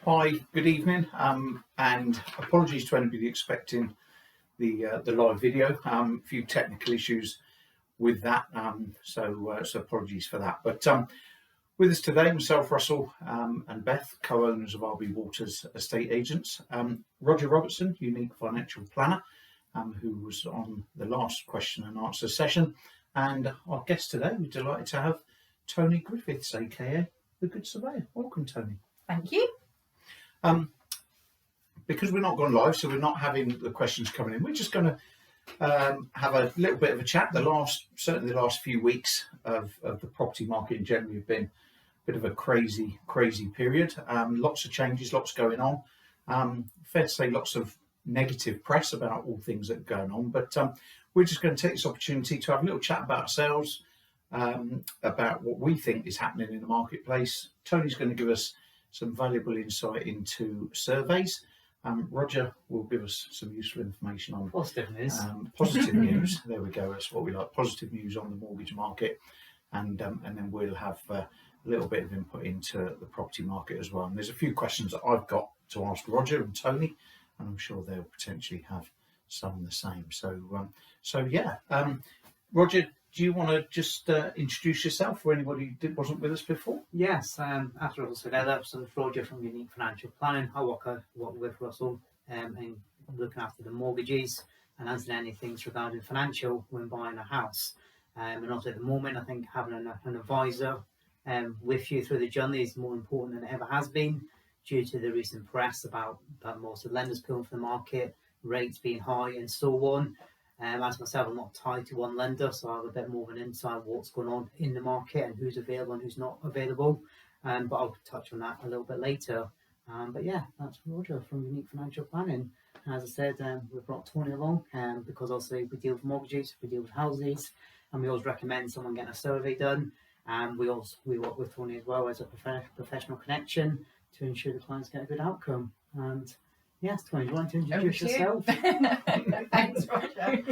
Hi, good evening, and apologies to anybody expecting the live video. A few technical issues with that, so apologies for that. But with us today, myself, Russell, and Beth, co-owners of RB Waters Estate Agents. Roger Robertson, Unique Financial Planner, who was on the last question and answer session. And our guest today, we're delighted to have Toni Griffiths, aka the Good Surveyor. Welcome, Toni. Thank you. Because we're not going live, so we're not having the questions coming in. We're just going to have a little bit of a chat. Certainly the last few weeks of the property market in general have been a bit of a crazy period. Lots of changes, lots going on. Fair to say, lots of negative press about all things that are going on. But we're just going to take this opportunity to have a little chat about ourselves, about what we think is happening in the marketplace. Toni's going to give us some valuable insight into surveys. Roger will give us some useful information on positive news. Positive news. There we go. That's what we like. Positive news on the mortgage market, and then we'll have a little bit of input into the property market as well. And there's a few questions that I've got to ask Roger and Toni, and I'm sure they'll potentially have some the same. So yeah, Roger, do you want to just introduce yourself for anybody who wasn't with us before? Yes, after Russell said that, so it's Roger from Unique Financial Planning. I work with Russell and looking after the mortgages and answering any things regarding financial when buying a house. And also at the moment, I think having an advisor with you through the journey is more important than it ever has been, due to the recent press about most of the lenders pulling from the market, rates being high and so on. As myself, I'm not tied to one lender, so I have a bit more of an insight of what's going on in the market and who's available and who's not available. But I'll touch on that a little bit later. But yeah, that's Roger from Unique Financial Planning. As I said, we've brought Toni along because obviously we deal with mortgages, we deal with houses, and we always recommend someone getting a survey done. And we work with Toni as well as a professional connection to ensure the clients get a good outcome. And yes, Toni, do you want to introduce yourself? Thanks, Roger.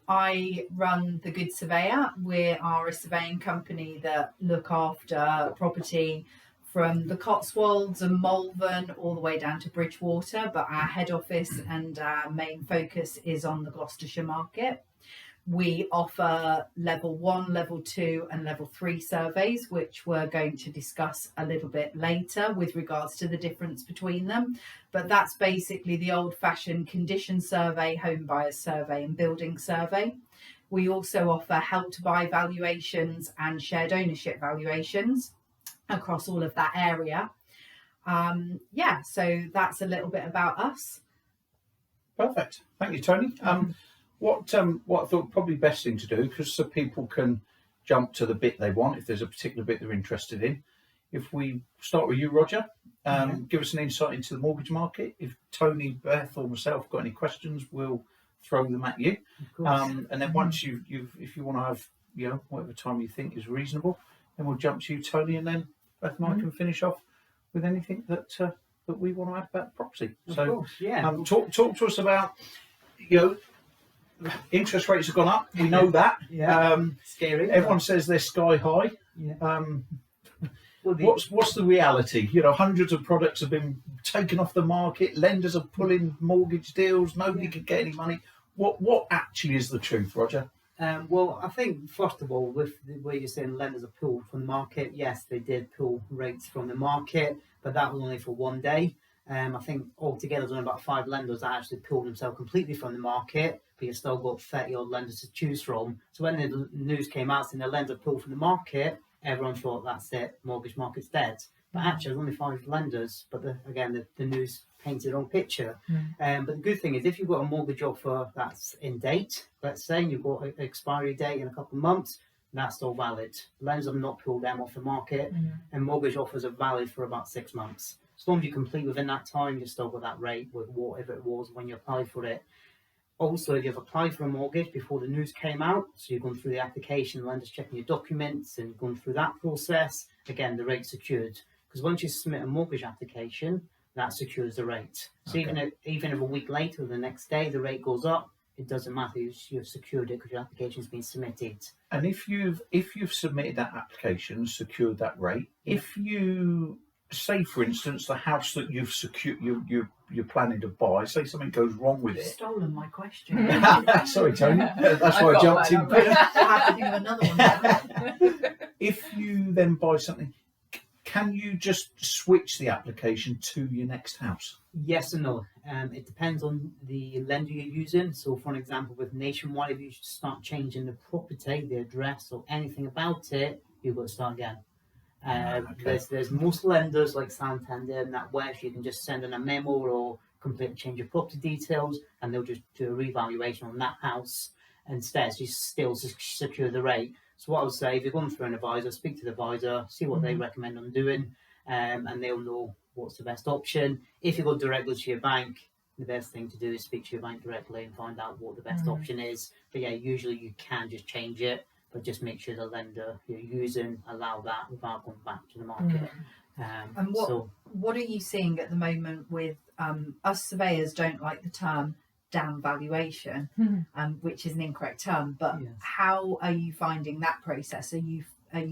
I run the Good Surveyor. We are a surveying company that look after property from the Cotswolds and Malvern all the way down to Bridgewater, but our head office and our main focus is on the Gloucestershire market. We offer level 1, level 2 and level 3 surveys, which we're going to discuss a little bit later with regards to the difference between them. But that's basically the old-fashioned condition survey, home buyers survey and building survey. We also offer help to buy valuations and shared ownership valuations across all of that area. So that's a little bit about us. Perfect. Thank you, Toni. What I thought probably best thing to do, because so people can jump to the bit they want if there's a particular bit they're interested in. If we start with you, Roger, give us an insight into the mortgage market. If Toni, Beth, or myself got any questions, we'll throw them at you. And then once if you want to have whatever time you think is reasonable, then we'll jump to you, Toni, and then Beth and I can finish off with anything that we want to add about the property. Talk to us about interest rates have gone up. We know that. Scary. Everyone says they're sky high. What's the reality? Hundreds of products have been taken off the market. Lenders are pulling mortgage deals. Nobody can get any money. What actually is the truth, Roger? Well, I think first of all, with the way you're saying lenders have pulled from the market, yes, they did pull rates from the market, but that was only for one day. I think altogether there's only about 5 lenders that actually pulled themselves completely from the market, but you've still got 30 odd lenders to choose from. So when the news came out saying the lender pulled from the market, everyone thought that's it, mortgage market's dead. But actually there's only 5 lenders, but the news painted the wrong picture. But the good thing is if you've got a mortgage offer that's in date, let's say, and you've got an expiry date in a couple of months, that's still valid. Lenders have not pulled them off the market, and mortgage offers are valid for about 6 months. As long as you complete within that time, you've still got that rate with whatever it was when you applied for it. Also, if you've applied for a mortgage before the news came out, so you've gone through the application, lenders checking your documents and gone through that process, again, the rate's secured. Because once you submit a mortgage application, that secures the rate. So even if a week later or the next day the rate goes up, it doesn't matter. You've secured it because your application's been submitted. And if you've submitted that application, secured that rate, if you say for instance the house that you've secured, you're planning to buy, say something goes wrong with You've it. stolen my question. Sorry, Tony. That's why I got jumped in. mine, I have to think of another one. If you then buy something, can you just switch the application to your next house? Yes and no. It depends on the lender you're using. So, for an example, with Nationwide, if you start changing the property, the address, or anything about it, you've got to start again. Okay. There's most lenders like Santander and that where you can just send in a memo or completely change your property details, and they'll just do a revaluation on that house instead. So you still secure the rate. So what I would say, if you're going through an advisor, speak to the advisor, see what they recommend on doing, and they'll know what's the best option. If you go directly to your bank, the best thing to do is speak to your bank directly and find out what the best option is. But yeah, usually you can just change it, but just make sure the lender you're using allow that without going back to the market. And what are you seeing at the moment with us surveyors don't like the term down valuation, which is an incorrect term, but Yes. how are you finding that process? Are you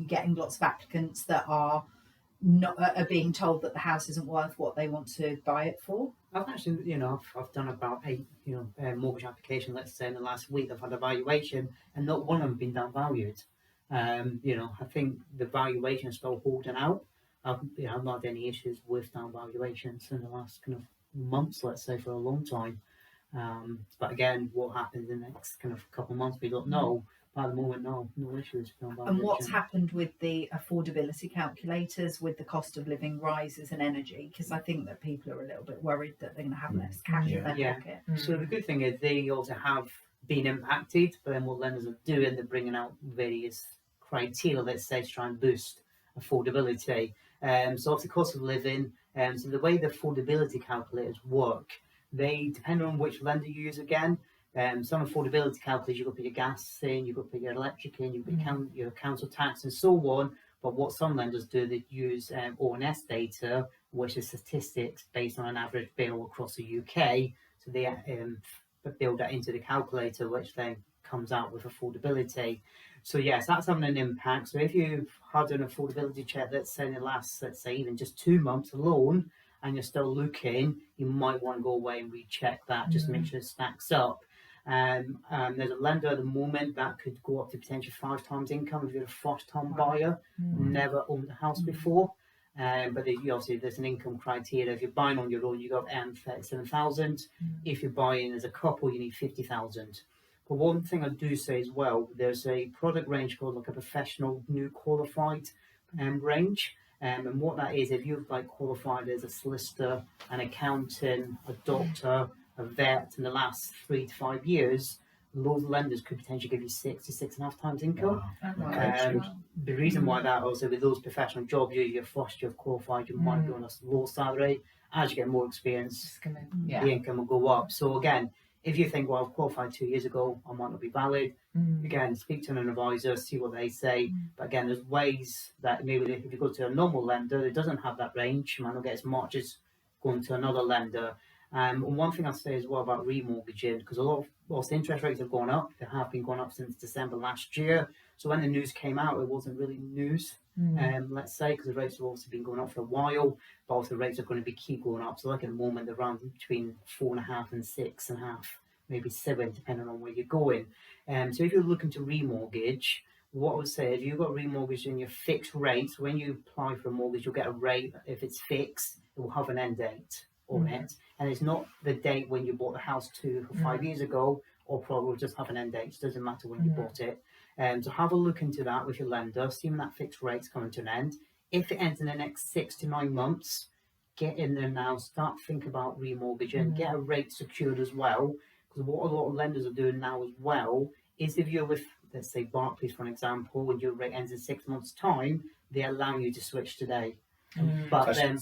getting lots of applicants that are being told that the house isn't worth what they want to buy it for? I've actually, I've done about 8, mortgage applications, let's say, in the last week. I've had a valuation, and not one of them have been downvalued. I think the valuation is still holding out. I've not had any issues with down valuations in the last kind of months, let's say, for a long time. But again, what happens in the next kind of couple of months, we don't know. But at the moment, no issues. And what's happened with the affordability calculators with the cost of living rises and energy? Because I think that people are a little bit worried that they're going to have less cash in their pocket. So the good thing is they also have been impacted, but then what lenders are doing, they're bringing out various criteria, let's say, to try and boost affordability. So obviously cost of living, so the way the affordability calculators work, they depend on which lender you use again. Some affordability calculators, you've got to put your gas in, you've got to put your electric in, you've got your council tax and so on. But what some lenders do, they use ONS data, which is statistics based on an average bill across the UK. So they build that into the calculator, which then comes out with affordability. So yes, that's having an impact. So if you've had an affordability check, let's say in the last, even just 2 months alone, and you're still looking, you might want to go away and recheck that, just to make sure it stacks up. There's a lender at the moment that could go up to potentially 5 times income if you're a first-time buyer, never owned a house before. But obviously there's an income criteria. If you're buying on your own, you got to earn 37,000. If you're buying as a couple, you need 50,000. But one thing I do say as well, there's a product range called like a professional new qualified range. And what that is, if you've qualified as a solicitor, an accountant, a doctor, a vet in the last 3 to 5 years, those lenders could potentially give you 6 to 6.5 times income. Wow. The reason why that also with those professional jobs, you're first year qualified, you might be on a low salary. As you get more experience, the income will go up. So again, if you think, well, I've qualified 2 years ago, I might not be valid. Again, speak to an advisor, see what they say. But again, there's ways that maybe if you go to a normal lender that doesn't have that range, you might not get as much as going to another lender. And one thing I'll say as well about remortgaging, because whilst interest rates have gone up, they have been going up since December last year. So when the news came out, it wasn't really news, let's say, because the rates have also been going up for a while, but also the rates are going to keep going up. So like at the moment, they're around between 4.5 and 6.5, maybe 7, depending on where you're going. So if you're looking to remortgage, what I would say is you've got remortgage in your fixed rate. So when you apply for a mortgage, you'll get a rate. If it's fixed, it will have an end date on it. And it's not the date when you bought the house 2 or 5 years ago, or probably just have an end date. It doesn't matter when you bought it. So have a look into that with your lender, see when that fixed rate's coming to an end. If it ends in the next 6 to 9 months, get in there now, start thinking about remortgaging, get a rate secured as well. Because what a lot of lenders are doing now as well is if you're with, let's say, Barclays, for an example, when your rate ends in 6 months' time, they allow you to switch today. But then,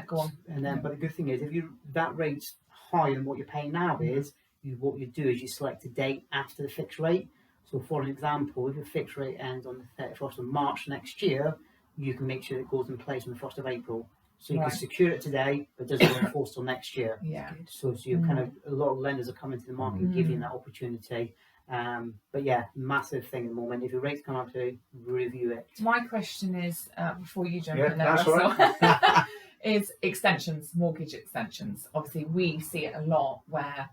go on. And then, but the good thing is, if that rate's higher than what you're paying now is, what you do is you select a date after the fixed rate. So, for an example, if your fixed rate ends on the 31st of March next year, you can make sure it goes in place on the 1st of April. So you can secure it today, but it doesn't enforce till next year. Yeah. So you kind of, a lot of lenders are coming to the market and giving that opportunity. But yeah, massive thing at the moment. If your rates come up to review it. My question is, before you jump Yeah, in there, that's all Russell, is extensions, mortgage extensions. Obviously, we see it a lot where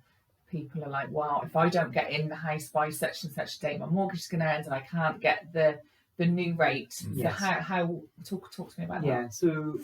people are like, "Wow, if I don't get in the house by such and such date, my mortgage is going to end, and I can't get the new rate." Yes. So how talk to me about that? Yeah, so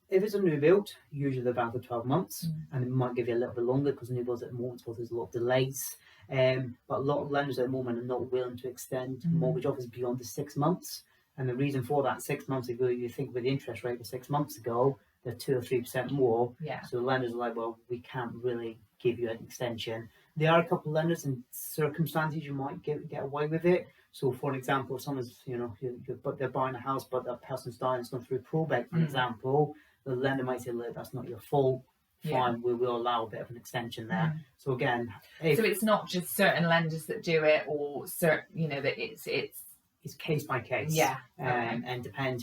if it's a new build, usually they're valid for 12 months, and it might give you a little bit longer because new builds at the moment, there's a lot of delays. But a lot of lenders at the moment are not willing to extend mortgage offers beyond the 6 months. And the reason for that, 6 months ago, you think with the interest rate of 6 months ago, they're 2 or 3% more. Yeah. So the lenders are like, well, we can't really give you an extension. There are a couple of lenders in circumstances you might get away with it. So, for example, if someone's, but they're buying a house, but that person's dying, it's gone through probate, for example, the lender might say, look, that's not your fault. Fine, we will allow a bit of an extension there. So again, so it's not just certain lenders that do it, or certain, that it's case by case. Yeah. And depends,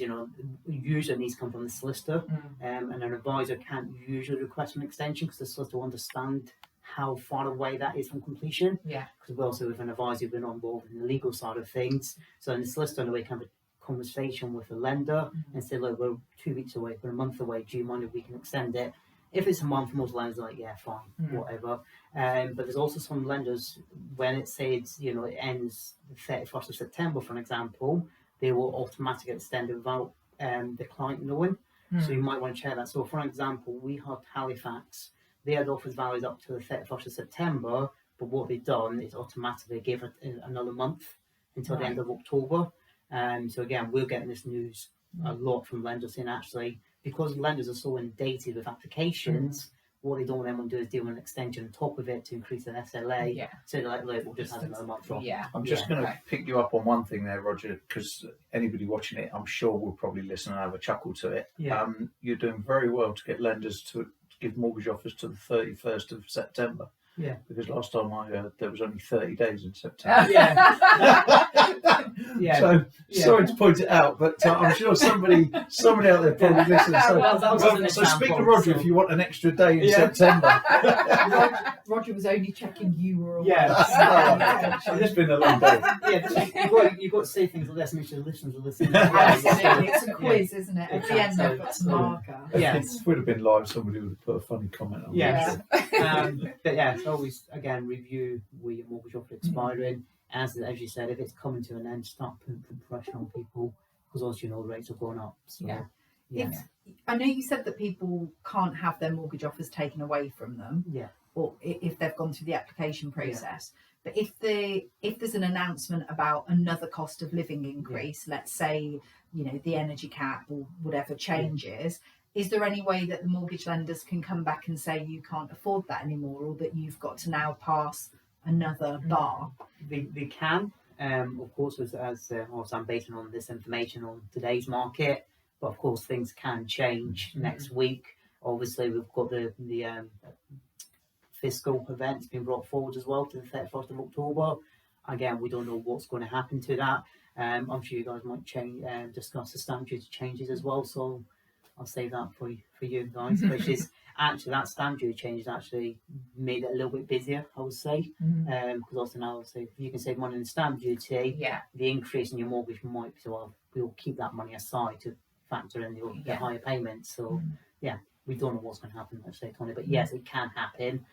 usually it needs to come from the solicitor, and an advisor can't usually request an extension because the solicitor will understand how far away that is from completion. Yeah. Because we also, with an advisor, we're not involved in the legal side of things. So in the solicitor, in a way, can have a conversation with the lender and say, look, we're 2 weeks away, we're a month away, do you mind if we can extend it? If it's a month, most lenders are like, yeah, fine, whatever. But there's also some lenders, when it says, it ends the 31st of September, for an example, they will automatically extend it without the client knowing. So you might want to check that. So, for example, we had Halifax. They had offers valid up to the 31st of September, but what they've done is automatically give it another month until the end of October. So again, we're getting this news a lot from lenders saying, actually, because lenders are so inundated with applications, what they don't then want to do is do an extension on top of it to increase their SLA. Yeah. So they're like, look, we'll just have another month off. Yeah. I'm just going to pick you up on one thing there, Roger, because anybody watching it, I'm sure will probably listen and have a chuckle to it. Yeah. You're doing very well to get lenders to give mortgage offers to the 31st of September. Yeah. Because last time I heard there was only 30 days in September. Yeah. So sorry to point it out, but I'm sure somebody out there probably listens. So speak to Roger if you want an extra day in September. Roger was only checking you were aware. Yeah. It's been a long day. You've got to say things like this, make sure the listeners are listening. Absolutely, it's a quiz, isn't it? At the end, So- I've got some marker. Yeah. If it would have been live, somebody would have put a funny comment on Yes. But yeah, it's always, again, review where your mortgage offer expiring. As you said, if it's coming to an end, start putting pressure on people because also, the rates are going up. So, yeah. I know you said that people can't have their mortgage offers taken away from them, or if they've gone through the application process. But if there's an announcement about another cost of living increase, let's say, the energy cap or whatever changes, is there any way that the mortgage lenders can come back and say you can't afford that anymore, or that you've got to now pass another bar? They can, of course, as also I'm basing on this information on today's market, but of course things can change next week. Obviously, we've got the fiscal events being brought forward as well to the 31st of October. Again, we don't know what's going to happen to that. I'm sure you guys might discuss the stamp duty changes as well, so I'll save that for you guys, which is actually that stamp duty change has actually made it a little bit busier, I would say, because also now if you can save money in stamp duty, the increase in your mortgage might be, well, we'll keep that money aside to factor in the higher payments. So we don't know what's going to happen, let's say, Tony, but yes, it can happen.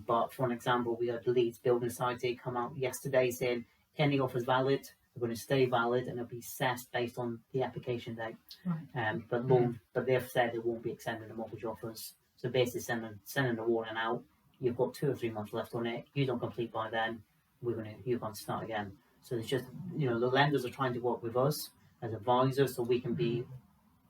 But for an example, we had the Leeds Building Society come out yesterday saying any offers valid, they're going to stay valid and it'll be assessed based on the application date. Right. But they've said they won't be extending the mortgage offers. So basically sending the warning out. You've got 2 or 3 months left on it. You don't complete by then. You're going to start again. So it's just the lenders are trying to work with us as advisors, so we can be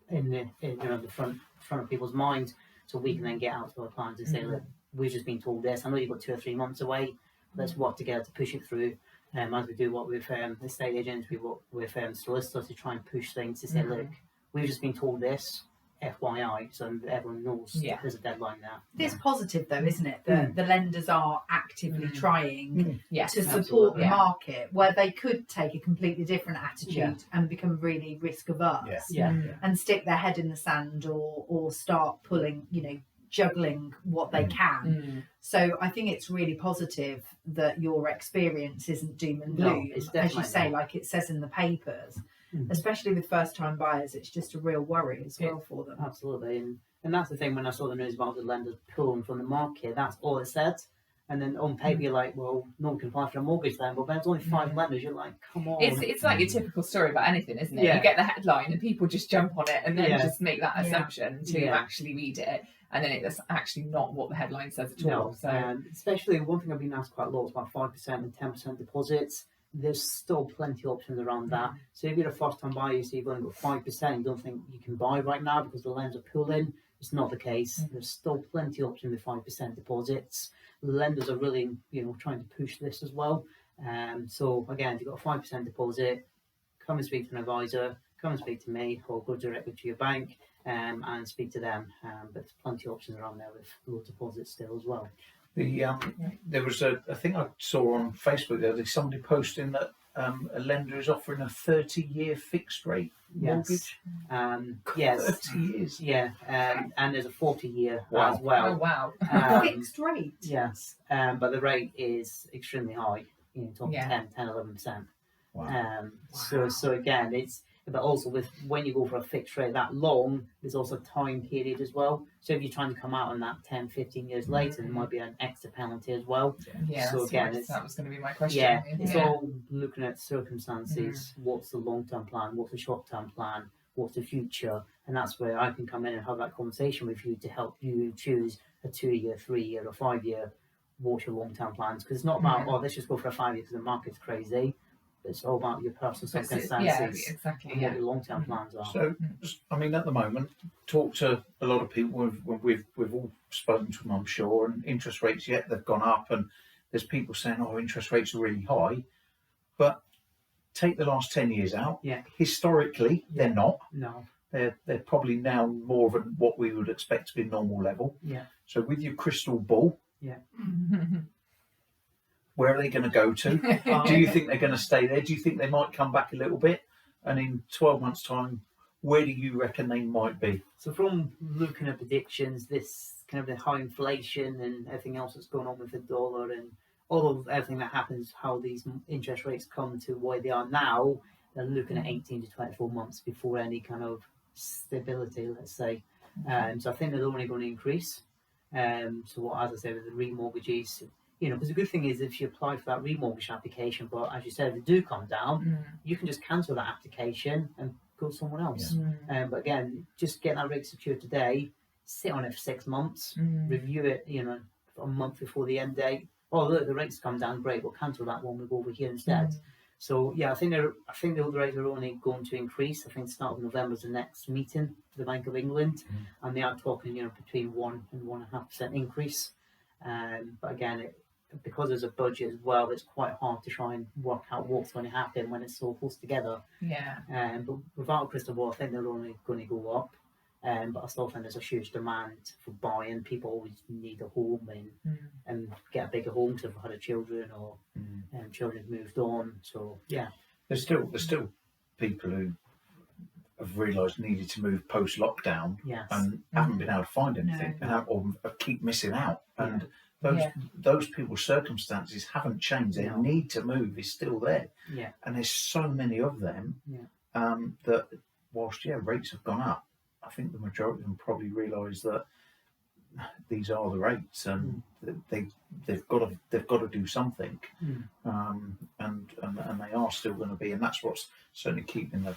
in the front of people's minds, so we can then get out to our clients and say, look, we've just been told this. I know you've got 2 or 3 months away. Let's work together to push it through. As we do what with estate agents, we work with solicitors to try and push things to say, look, we've just been told this, FYI, so everyone knows there's a deadline now. It's positive though, isn't it, that the lenders are actively trying to support the market, where they could take a completely different attitude and become really risk averse and stick their head in the sand or start pulling, juggling what they can. So I think it's really positive that your experience isn't doom and No, gloom, it's as you definitely say, not. like it says in the papers. Mm. Especially with first-time buyers, it's just a real worry as well for them. Absolutely, and that's the thing. When I saw the news about the lenders pulling from the market, that's all it said. And then on paper, you're like, well, no one can apply for a mortgage then. But there's only 5 lenders. You're like, come on. It's like your typical story about anything, isn't it? Yeah. You get the headline and people just jump on it and then Yeah. just make that assumption until you Yeah. actually read it, and then it's actually not what the headline says at all. No, So especially one thing I've been asked quite a lot is about 5% and 10% deposits. There's still plenty of options around that. So if you're a first-time buyer, you see you've only got 5%, you don't think you can buy right now because the lenders are pulling. It's not the case. There's still plenty of options with 5% deposits. Lenders are really, trying to push this as well. So again, if you've got a 5% deposit, come and speak to an advisor, come and speak to me, or go directly to your bank and speak to them. But there's plenty of options around there with low deposits still as well. There was a thing I saw on Facebook the other day, somebody posting that a lender is offering a 30-year fixed rate mortgage. Yes. 30 years. Yeah, and there's a 40-year Wow. as well. oh wow, Fixed rate. Yes, but the rate is extremely high, talking Yeah. 10, 11%. Wow. So again, but also when you go for a fixed rate that long, there's also time period as well. So if you're trying to come out on that 10, 15 years later, there might be an extra penalty as well. yeah. So again, that was going to be my question. Yeah, it's all looking at circumstances. What's the long-term plan? What's the short-term plan? What's the future? And that's where I can come in and have that conversation with you to help you choose a 2-year, 3-year, or 5-year. What's your long-term plans? Because it's not about let's just go for a 5 year because the market's crazy. It's all about your personal circumstances Yeah, exactly. and what your long-term plans are. So, I mean, at the moment, talk to a lot of people. We've all spoken to them, I'm sure, and interest rates, they've gone up, and there's people saying, oh, interest rates are really high. But take the last 10 years out. Yeah. Historically, they're not. No. They're probably now more of what we would expect to be normal level. Yeah. So with your crystal ball, where are they going to go to? Do you think they're going to stay there? Do you think they might come back a little bit? And in 12 months' time, where do you reckon they might be? So from looking at predictions, this kind of the high inflation and everything else that's going on with the dollar and everything that happens, how these interest rates come to where they are now, they're looking at 18 to 24 months before any kind of stability, let's say. So I think they're only going to increase. So as I said, with the remortgages, because the good thing is if you apply for that remortgage application, but as you said, if they do come down, you can just cancel that application and go somewhere else. But again, just get that rate secured today, sit on it for 6 months, review it, a month before the end date. Oh, look, the rates come down, great, we'll cancel that one, we'll go over here instead. So yeah, I think the rates are only going to increase. I think the start of November is the next meeting for the Bank of England, and they are talking, between 1 and 1.5% increase. But again, because there's a budget as well, it's quite hard to try and work out what's going to happen when it's all put together. Yeah. But without a crystal ball, I think they're only going to go up. But I still think there's a huge demand for buying. People always need a home and get a bigger home because they've had children or children have moved on. So yeah, There's still people who have realised needed to move post lockdown yes, and haven't been able to find anything or keep missing out. And those people's circumstances haven't changed. Their need to move is still there. Yeah. And there's so many of them that whilst rates have gone up, I think the majority of them probably realise that these are the rates and they've got to do something, and they are still going to be, and that's what's certainly keeping the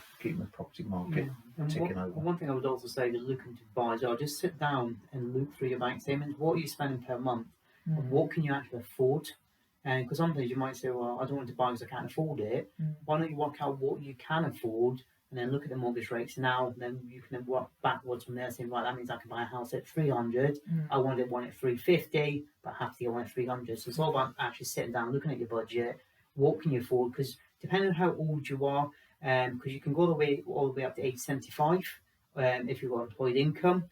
property market ticking over. One thing I would also say, that looking to buy, so just sit down and look through your bank statements. What are you spending per month, and what can you actually afford? And because sometimes you might say, well, I don't want to buy because I can't afford it. Why don't you work out what you can afford? And then look at the mortgage rates now, and then you can work backwards from there, saying, right, that means I can buy a house at 300. I wanted one at 350, but I have to get one at 300. So it's all about actually sitting down, looking at your budget. What can you afford? Because depending on how old you are, because you can go all the way up to age 75 if you've got employed income.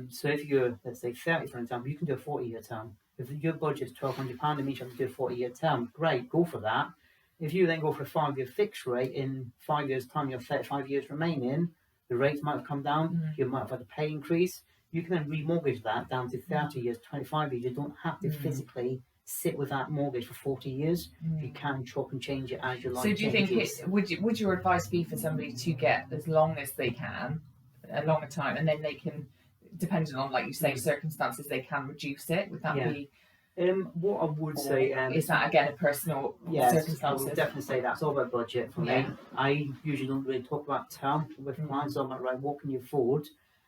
So if you're, let's say, 30, for example, you can do a 40-year term. If your budget is £1,200, it means you have to do a 40-year term. Great, go for that. If you then go for a 5-year fixed rate, in 5 years' time, you have 35 years remaining, the rates might have come down, you might have had a pay increase, you can then remortgage that down to 30 years, 25 years. You don't have to physically sit with that mortgage for 40 years. You can chop and change it as you like. So do you think would your advice be for somebody to get as long as they can, a longer time, and then they can, depending on, like you say, circumstances, they can reduce it? Would that be? What I would say is that again a personal circumstances? I would definitely say that's all about budget for me. I usually don't really talk about term with clients. I'm like, right, what can you afford?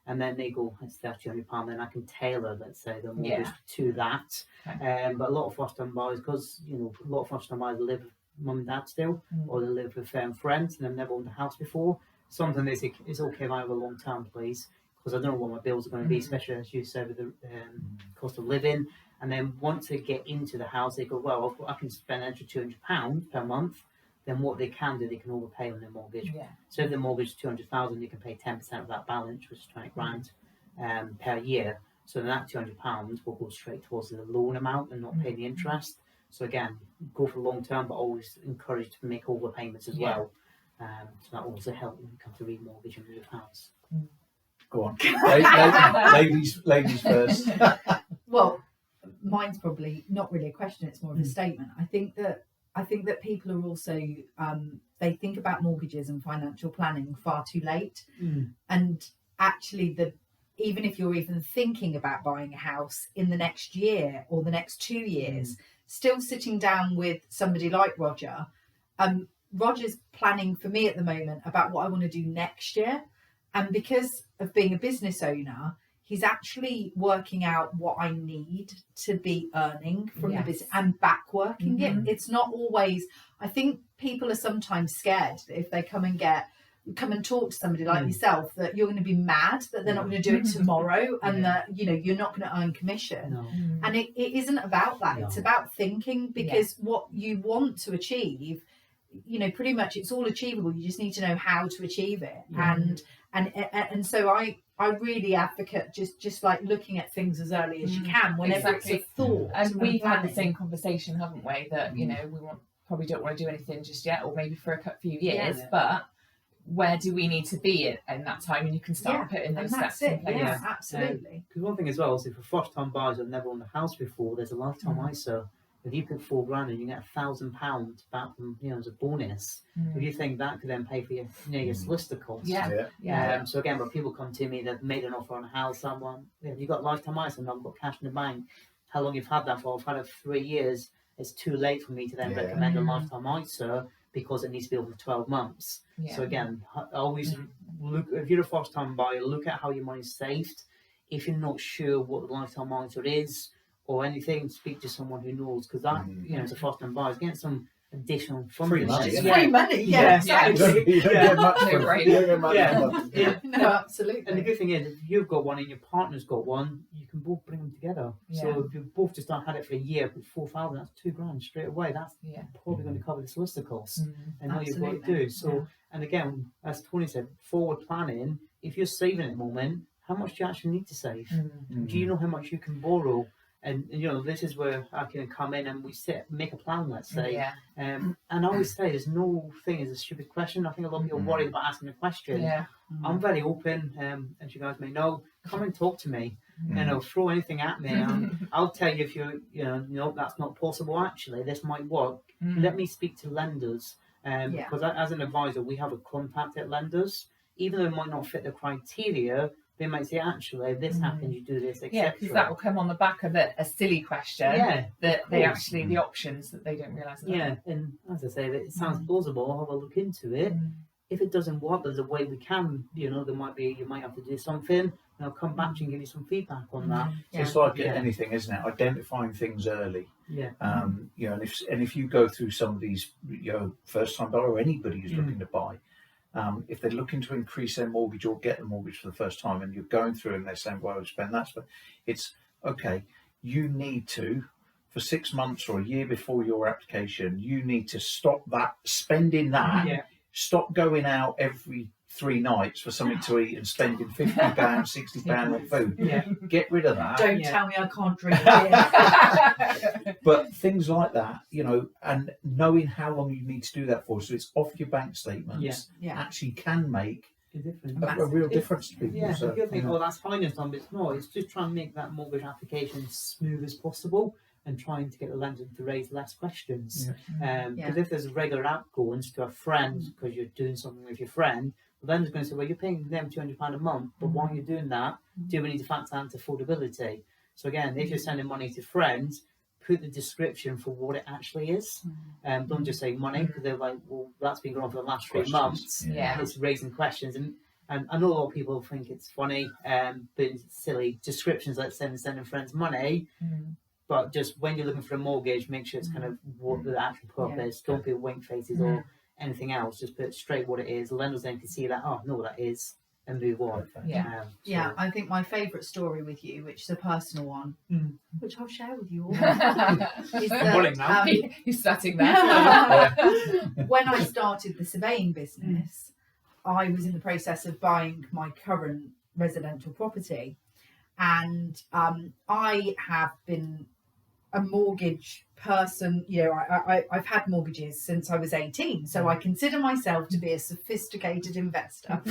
And then they go, it's £30 then I can tailor, let's say, the mortgage to that. Okay. But a lot of first-time buyers, because a lot of first-time buyers live with mum and dad still, or they live with friends and they've never owned a house before. Sometimes they say, it's okay if I have a long term, please, because I don't know what my bills are going to be, especially as you said with the cost of living. And then once they get into the house, they go, well, I can spend an extra £200 per month. Then what they can do, they can overpay on their mortgage. Yeah. So if the mortgage is 200,000, they can pay 10% of that balance, which is 20 grand per year. So then that £200 will go straight towards the loan amount and not pay the interest. So again, go for long term, but always encourage to make overpayments as well. So that also helps when you come to remortgage and move house. Go on, ladies first. Well, mine's probably not really a question; it's more of a statement. I think that people are also they think about mortgages and financial planning far too late, and actually even if you're even thinking about buying a house in the next year or the next 2 years, still sitting down with somebody like Roger. Roger's planning for me at the moment about what I want to do next year, and because of being a business owner, he's actually working out what I need to be earning from the business and back working it. It's not always, I think people are sometimes scared that if they come and talk to somebody like yourself, that you're going to be mad that they're not going to do it tomorrow and that, you're not going to earn commission. No. And it isn't about that. It's about thinking, because what you want to achieve, pretty much it's all achievable. You just need to know how to achieve it. And so I really advocate just like looking at things as early as you can, whenever it's a thought. And we've had the same conversation, haven't we? That we probably don't want to do anything just yet, or maybe for a few years. But where do we need to be in that time? And you can start putting those steps in place. Yeah, absolutely. Because one thing as well is, if a first-time buyers have never owned a house before, there's a lifetime ISA. If you put £4,000 in, you get £1,000 back from as a bonus. If you think that could then pay for your solicitor costs. So again, when people come to me, they've made an offer on a house, someone, you got lifetime ISA and I've got cash in the bank. How long you've had that for? I've had it for 3 years. It's too late for me to then recommend a lifetime ISA because it needs to be over 12 months. So again, always look, if you're a first-time buyer, look at how your money's saved. If you're not sure what the lifetime ISA is, or anything, speak to someone who knows, because that, as a first-time buyer, is getting some additional funding. Free money, Free money, exactly. You don't get much for it. You don't get much for it. No, absolutely. And the good thing is, if you've got one and your partner's got one, you can both bring them together. So if you both just had it for a year, put 4,000, that's £2,000 straight away. That's probably going to cover the solicitor costs and all you've got to do. So, and again, as Toni said, forward planning. If you're saving at the moment, how much do you actually need to save? Do you know how much you can borrow? And this is where I can come in and we make a plan, let's say. And I always say there's no thing is a stupid question. I think a lot of people are worried about asking a question. I'm very open, as you guys may know. Come and talk to me. Throw anything at me. And I'll tell you if no, that's not possible. Actually, this might work. Let me speak to lenders. Because as an advisor, we have a contact at lenders. Even though it might not fit the criteria, they might say, actually, if this happens, you do this, etc. Yeah, because that will come on the back of a silly question. That they actually, the options that they don't realise. And as I say, it sounds plausible. I'll have a look into it. If it doesn't work, there's a way we can, you might have to do something, and I'll come back to you and give you some feedback on that. It's like anything, isn't it? Identifying things early. And if you go through some of these, first-time buyer or anybody who's looking to buy, if they're looking to increase their mortgage or get a mortgage for the first time, and you're going through and they're saying, well, I'll spend that, it's okay. You need to, for 6 months or a year before your application, you need to stop that spending that. Stop going out every 3 nights for something to eat and spending £50, £60 on food. Get rid of that. Don't tell me I can't drink beer. But things like that, and knowing how long you need to do that for, so it's off your bank statements, actually can make a difference. a real difference to people. Yeah, So, you think, you know. oh, that's finance on, but it's not. It's just trying to make that mortgage application as smooth as possible and trying to get the lender to raise less questions. Because if there's regular outgoings to a friend because you're doing something with your friend, the lender's going to say, well, you're paying them £200 a month, but while you're doing that, do we need to factor into affordability? So again, if you're sending money to friends, put the description for what it actually is. Don't just say money, because they're like, well, that's been going on for the last 3 months. Yeah. It's raising questions. And I know a lot of people think it's funny, but it's silly. Descriptions like sending friends money, but just when you're looking for a mortgage, make sure it's kind of what the actual purpose. Don't put wink faces or anything else. Just put straight what it is. The lenders then can see that, oh, know what that is, and move on. Yeah, I think my favourite story with you, which is a personal one, which I'll share with you all, is that, He's sitting there. when I started the surveying business, I was in the process of buying my current residential property, and I have been a mortgage person. You know, I've had mortgages since I was 18, so I consider myself to be a sophisticated investor.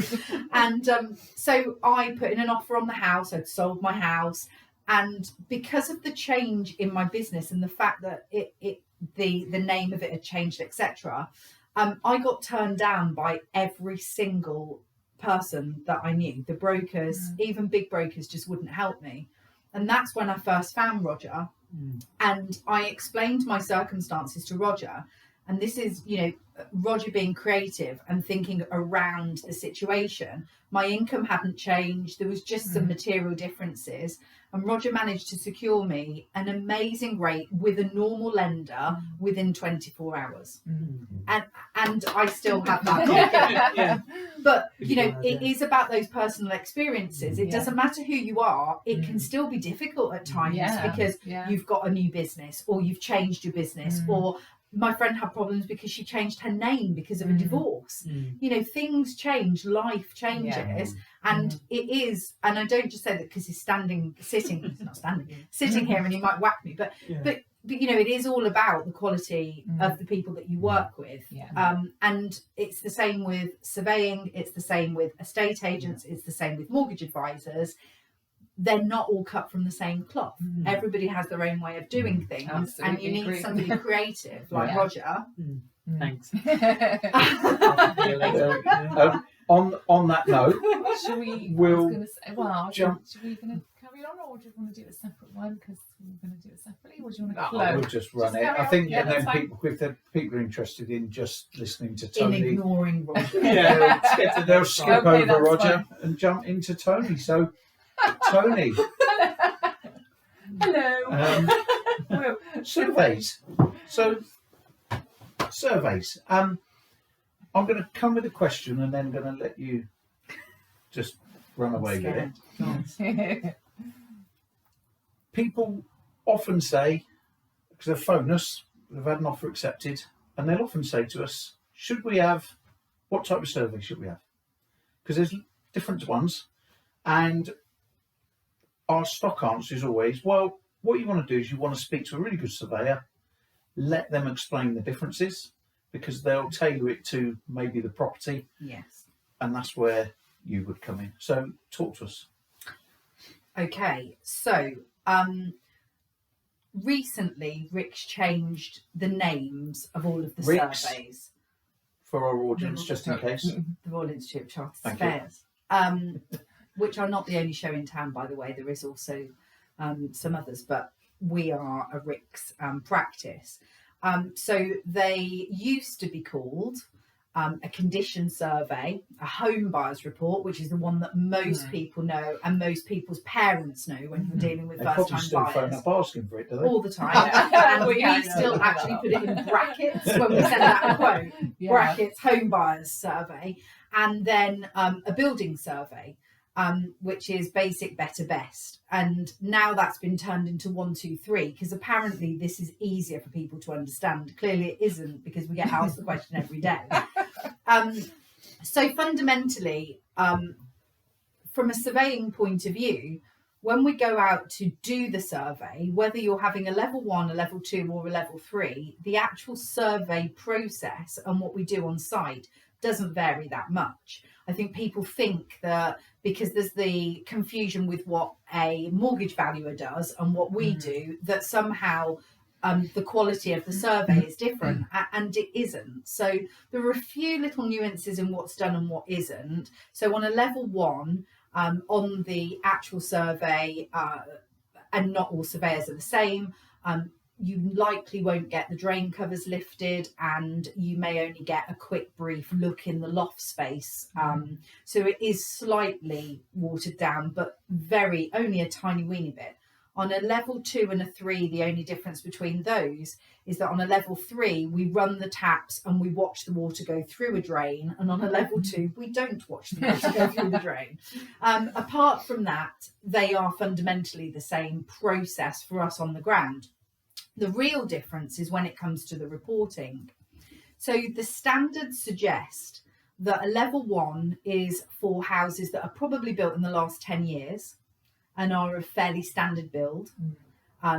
And so I put in an offer on the house. I'd sold my house, and because of the change in my business and the fact that the name of it had changed, etc., I got turned down by every single person that I knew. The brokers, even big brokers, just wouldn't help me. And that's when I first found Roger. And I explained my circumstances to Roger. And this is, you know, Roger being creative and thinking around the situation. My income hadn't changed. There was just some material differences. And Roger managed to secure me an amazing rate with a normal lender within 24 hours. And I still have that. But, you know, it is about those personal experiences. It doesn't matter who you are. It can still be difficult at times because you've got a new business, or you've changed your business, or my friend had problems because she changed her name because of a divorce. You know, things change, life changes, and it is. And I don't just say that because he's sitting here, and he might whack me. But you know, it is all about the quality of the people that you work with. And it's the same with surveying. It's the same with estate agents. It's the same with mortgage advisors. They're not all cut from the same cloth. Everybody has their own way of doing things. Absolutely and you need somebody creative like Roger. Thanks. On that note, Should we? We'll I was going to say, well, jump- should we going to carry on, or do you want to do a separate one? Because we're going to do it separately, or do you want to no, flow? we'll just run Just it. carry I on. think, Yeah, and then that's fine. people, if the people are interested in just listening to In Toni, ignoring Roger. they'll skip Okay, over that's Roger fine. and jump into Toni. So, Toni, Hello. surveys. So, surveys. I'm going to come with a question and then going to let you just run away with it. People often say, because they phone us, they've had an offer accepted, and they'll often say to us, what type of survey should we have? Because there's different ones, and our stock answer is always, well, what you want to do is you want to speak to a really good surveyor, let them explain the differences, because they'll tailor it to maybe the property, Yes. and that's where you would come in. So talk to us. Okay, so recently Rick's changed the names of all of the Rick's? surveys. For our audience, just in case. The Royal Institute of Chartered Thank you. Surveyors, which are not the only show in town, by the way. There is also some others, but we are a Rick's practice. So they used to be called a condition survey, a home buyers report, which is the one that most people know and most people's parents know when you're dealing with They first probably time still phone buyers. up asking for it, do they? All the time. And we Yeah, still yeah. actually put it in brackets when we send out a quote. Brackets, home buyers survey, and then a building survey, which is basic, better, best. And now that's been turned into 1, 2, 3, because apparently this is easier for people to understand. Clearly it isn't, because we get asked the question every day. So fundamentally, from a surveying point of view, when we go out to do the survey, whether you're having a level 1, a level 2 or a level 3, the actual survey process and what we do on site doesn't vary that much. I think people think that because there's the confusion with what a mortgage valuer does and what we do, that somehow the quality of the survey is different, and it isn't. So there are a few little nuances in what's done and what isn't. So on a level 1, on the actual survey, and not all surveyors are the same, you likely won't get the drain covers lifted, and you may only get a quick brief look in the loft space. So it is slightly watered down, but only a tiny weeny bit. On a level 2 and a 3, the only difference between those is that on a level 3, we run the taps and we watch the water go through a drain. And on a level 2, we don't watch the water go through the drain. Apart from that, they are fundamentally the same process for us on the ground. The real difference is when it comes to the reporting. So the standards suggest that a level 1 is for houses that are probably built in the last 10 years. And are of fairly standard build.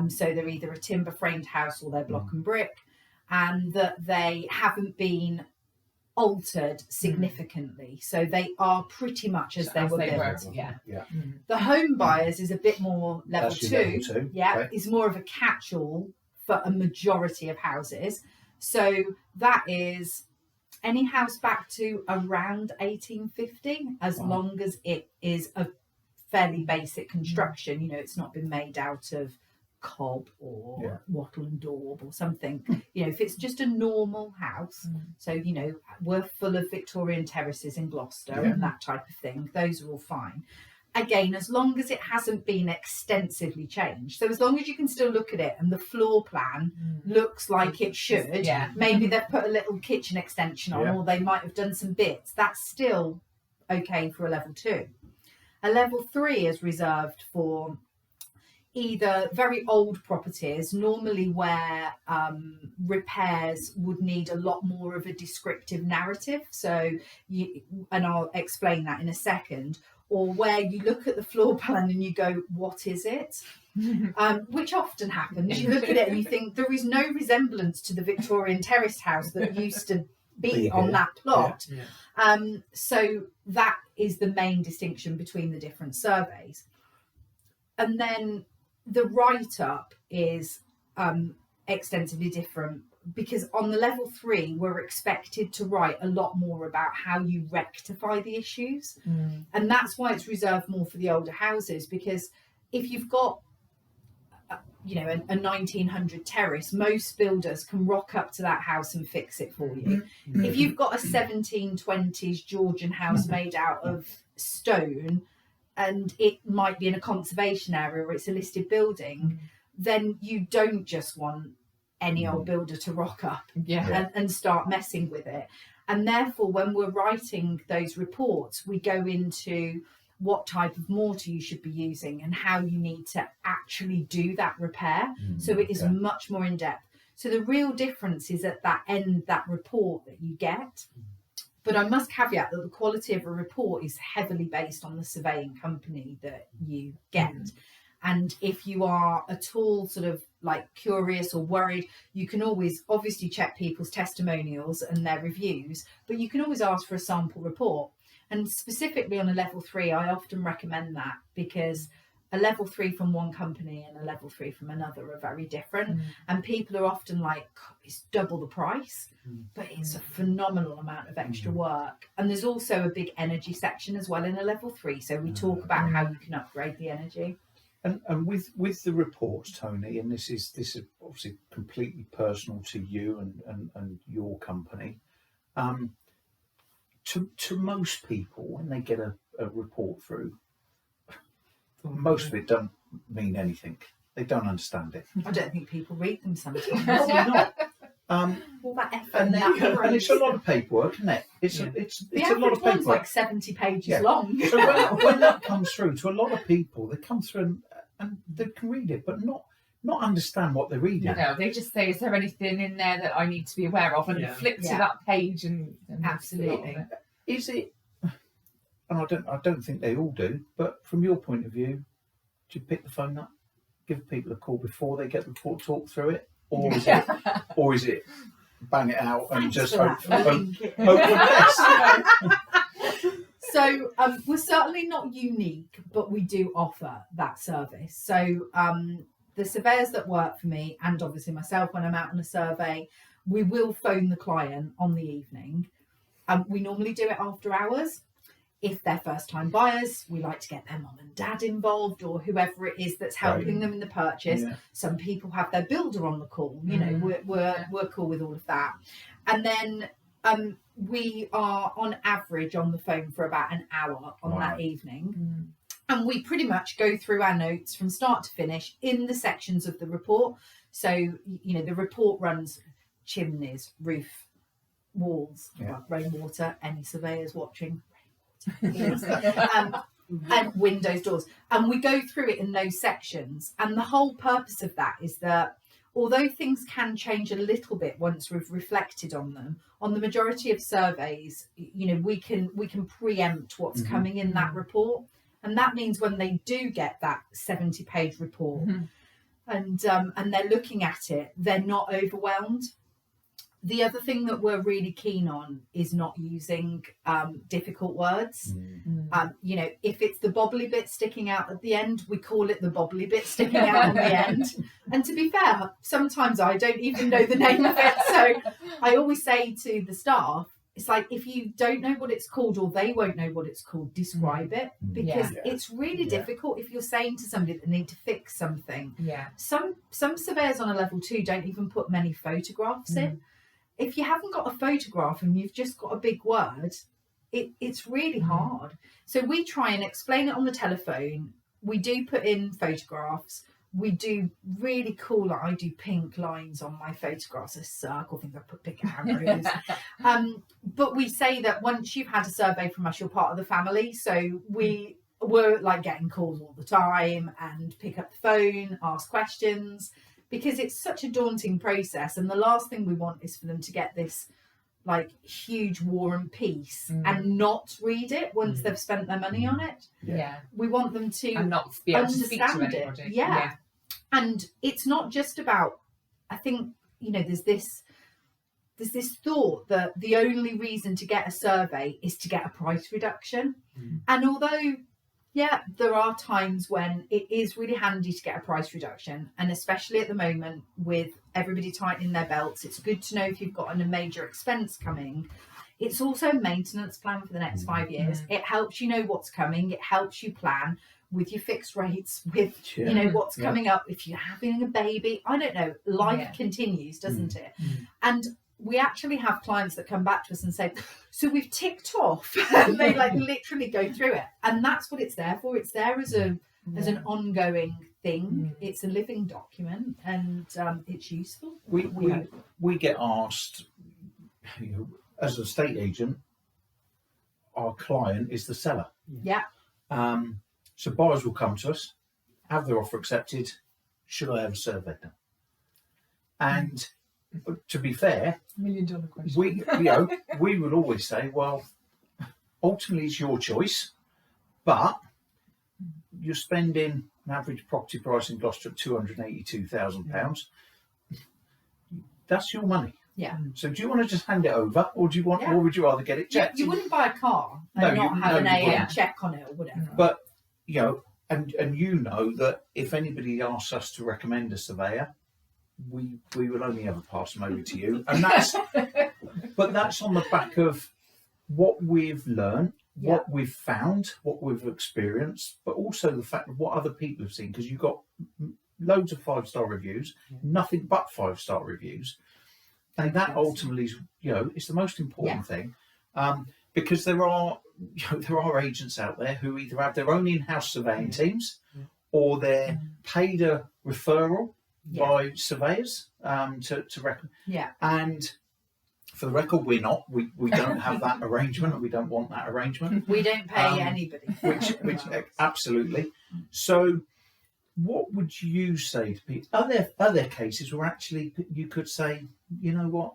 So they're either a timber framed house or they're block and brick, and that they haven't been altered significantly. So they are pretty much as they were built. The home buyers is a bit more level 2. Is more of a catch-all for a majority of houses. So that is any house back to around 1850, as long as it is a fairly basic construction. You know, it's not been made out of cob or wattle and daub or something. You know, if it's just a normal house, so, you know, we're full of Victorian terraces in Gloucester and that type of thing, those are all fine. Again, as long as it hasn't been extensively changed. So as long as you can still look at it and the floor plan looks like it should, maybe they've put a little kitchen extension on, or they might have done some bits, that's still okay for a level 2. A level 3 is reserved for either very old properties, normally where repairs would need a lot more of a descriptive narrative. So, and I'll explain that in a second, or where you look at the floor plan and you go, what is it? Which often happens. You look at it and you think there is no resemblance to the Victorian terraced house that used to be on that plot. So that is the main distinction between the different surveys. And then the write-up is extensively different, because on the level 3 we're expected to write a lot more about how you rectify the issues, and that's why it's reserved more for the older houses, because if you've got a 1900 terrace, most builders can rock up to that house and fix it for you. If you've got a 1720s Georgian house made out of stone, and it might be in a conservation area or it's a listed building, then you don't just want any old builder to rock up and start messing with it. And therefore, when we're writing those reports, we go into what type of mortar you should be using and how you need to actually do that repair. So it is much more in depth. So the real difference is at that end, that report that you get. But I must caveat that the quality of a report is heavily based on the surveying company that you get. And if you are at all sort of like curious or worried, you can always obviously check people's testimonials and their reviews, but you can always ask for a sample report. And specifically on a level 3, I often recommend that, because a level 3 from one company and a level 3 from another are very different. And people are often like, it's double the price, but it's a phenomenal amount of extra work. And there's also a big energy section as well in a level 3. So we talk about how you can upgrade the energy. And with the reports, Toni, and this is obviously completely personal to you and your company. To most people, when they get a report through, most of it don't mean anything. They don't understand it. I don't think people read them sometimes. Probably not. All that effort and it's a lot of paperwork, isn't it? It's a lot of paperwork. Like 70 pages long. So when that comes through, to a lot of people, they come through and they can read it, but not understand what they're reading. No, they just say, is there anything in there that I need to be aware of? And flip to that page and absolutely. Is it? And I don't think they all do, but from your point of view, do you pick the phone up, give people a call before they get the report, talk through it, or is it bang it out and just hope for the best? So we're certainly not unique, but we do offer that service. So the surveyors that work for me, and obviously myself when I'm out on a survey, we will phone the client on the evening. We normally do it after hours. If they're first time buyers, we like to get their mum and dad involved, or whoever it is that's helping them in the purchase. Yeah. Some people have their builder on the call. You know, we're cool with all of that. And then we are on average on the phone for about an hour on that evening. And we pretty much go through our notes from start to finish in the sections of the report. So, you know, the report runs chimneys, roof, walls, rainwater, any surveyors watching, and windows, doors. And we go through it in those sections. And the whole purpose of that is that although things can change a little bit once we've reflected on them, on the majority of surveys, you know, we can preempt what's coming in that report. And that means when they do get that 70-page report and they're looking at it, they're not overwhelmed. The other thing that we're really keen on is not using difficult words. You know, if it's the bobbly bit sticking out at the end, we call it the bobbly bit sticking out on the end. And to be fair, sometimes I don't even know the name of it. So I always say to the staff, it's like, if you don't know what it's called or they won't know what it's called, describe it, because it's really difficult if you're saying to somebody that need to fix something. Some surveyors on a level 2 don't even put many photographs in. If you haven't got a photograph and you've just got a big word, it's really hard. So we try and explain it on the telephone. We do put in photographs. We do really cool, I do pink lines on my photographs, a circle, things I put big arrows. But we say that once you've had a survey from us, you're part of the family. So we're like getting calls all the time and pick up the phone, ask questions, because it's such a daunting process. And the last thing we want is for them to get this like huge War and Peace and not read it once they've spent their money on it. We want them to and not be able to speak to understand anybody. it. And it's not just about, I think, you know, there's this thought that the only reason to get a survey is to get a price reduction. And although, there are times when it is really handy to get a price reduction, and especially at the moment with everybody tightening their belts, it's good to know if you've got a major expense coming. It's also a maintenance plan for the next 5 years. It helps you know what's coming. It helps you plan with your fixed rates, with you know what's coming up. If you're having a baby, I don't know, life continues, doesn't it? And we actually have clients that come back to us and say, so we've ticked off, and they like literally go through it. And that's what it's there for. It's there as an ongoing thing. It's a living document, and it's useful. We get asked, you know, as an estate agent, our client is the seller. So buyers will come to us, have their offer accepted. Should I have a survey done? And to be fair, $1 million question. we would always say, well, ultimately it's your choice, but you're spending an average property price in Gloucester of £282,000. That's your money. So do you want to just hand it over, or do you want, or would you rather get it checked? You wouldn't buy a car and not have an AM check on it or whatever. But you know, and you know that if anybody asks us to recommend a surveyor, we will only ever pass them over to you, and that's but that's on the back of what we've learned, what we've found, what we've experienced, but also the fact of what other people have seen, because you've got loads of 5-star reviews, nothing but 5-star reviews, and that ultimately is, you know, it's the most important thing, because there are agents out there who either have their own in-house surveying teams, or they're paid a referral by surveyors to reckon. And for the record, we're not. We don't have that arrangement, and we don't want that arrangement. We don't pay anybody. Which absolutely. So, what would you say to people? Are there cases where actually you could say, you know what,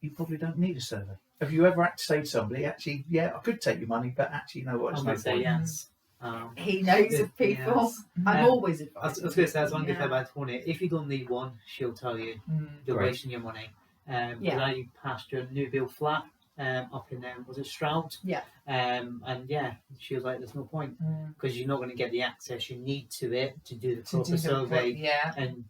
you probably don't need a survey? Have you ever had to say to somebody, actually, I could take your money, but actually, you know what? I'm going to say yes. He knows of people. I'm always advising. I was going to say, as one good thing about Toni, if you don't need one, she'll tell you you're wasting your money. Like you passed your new build flat, up in was it Stroud? Yeah. And yeah, she was like, "There's no point because you're not going to get the access you need to it to do the proper survey."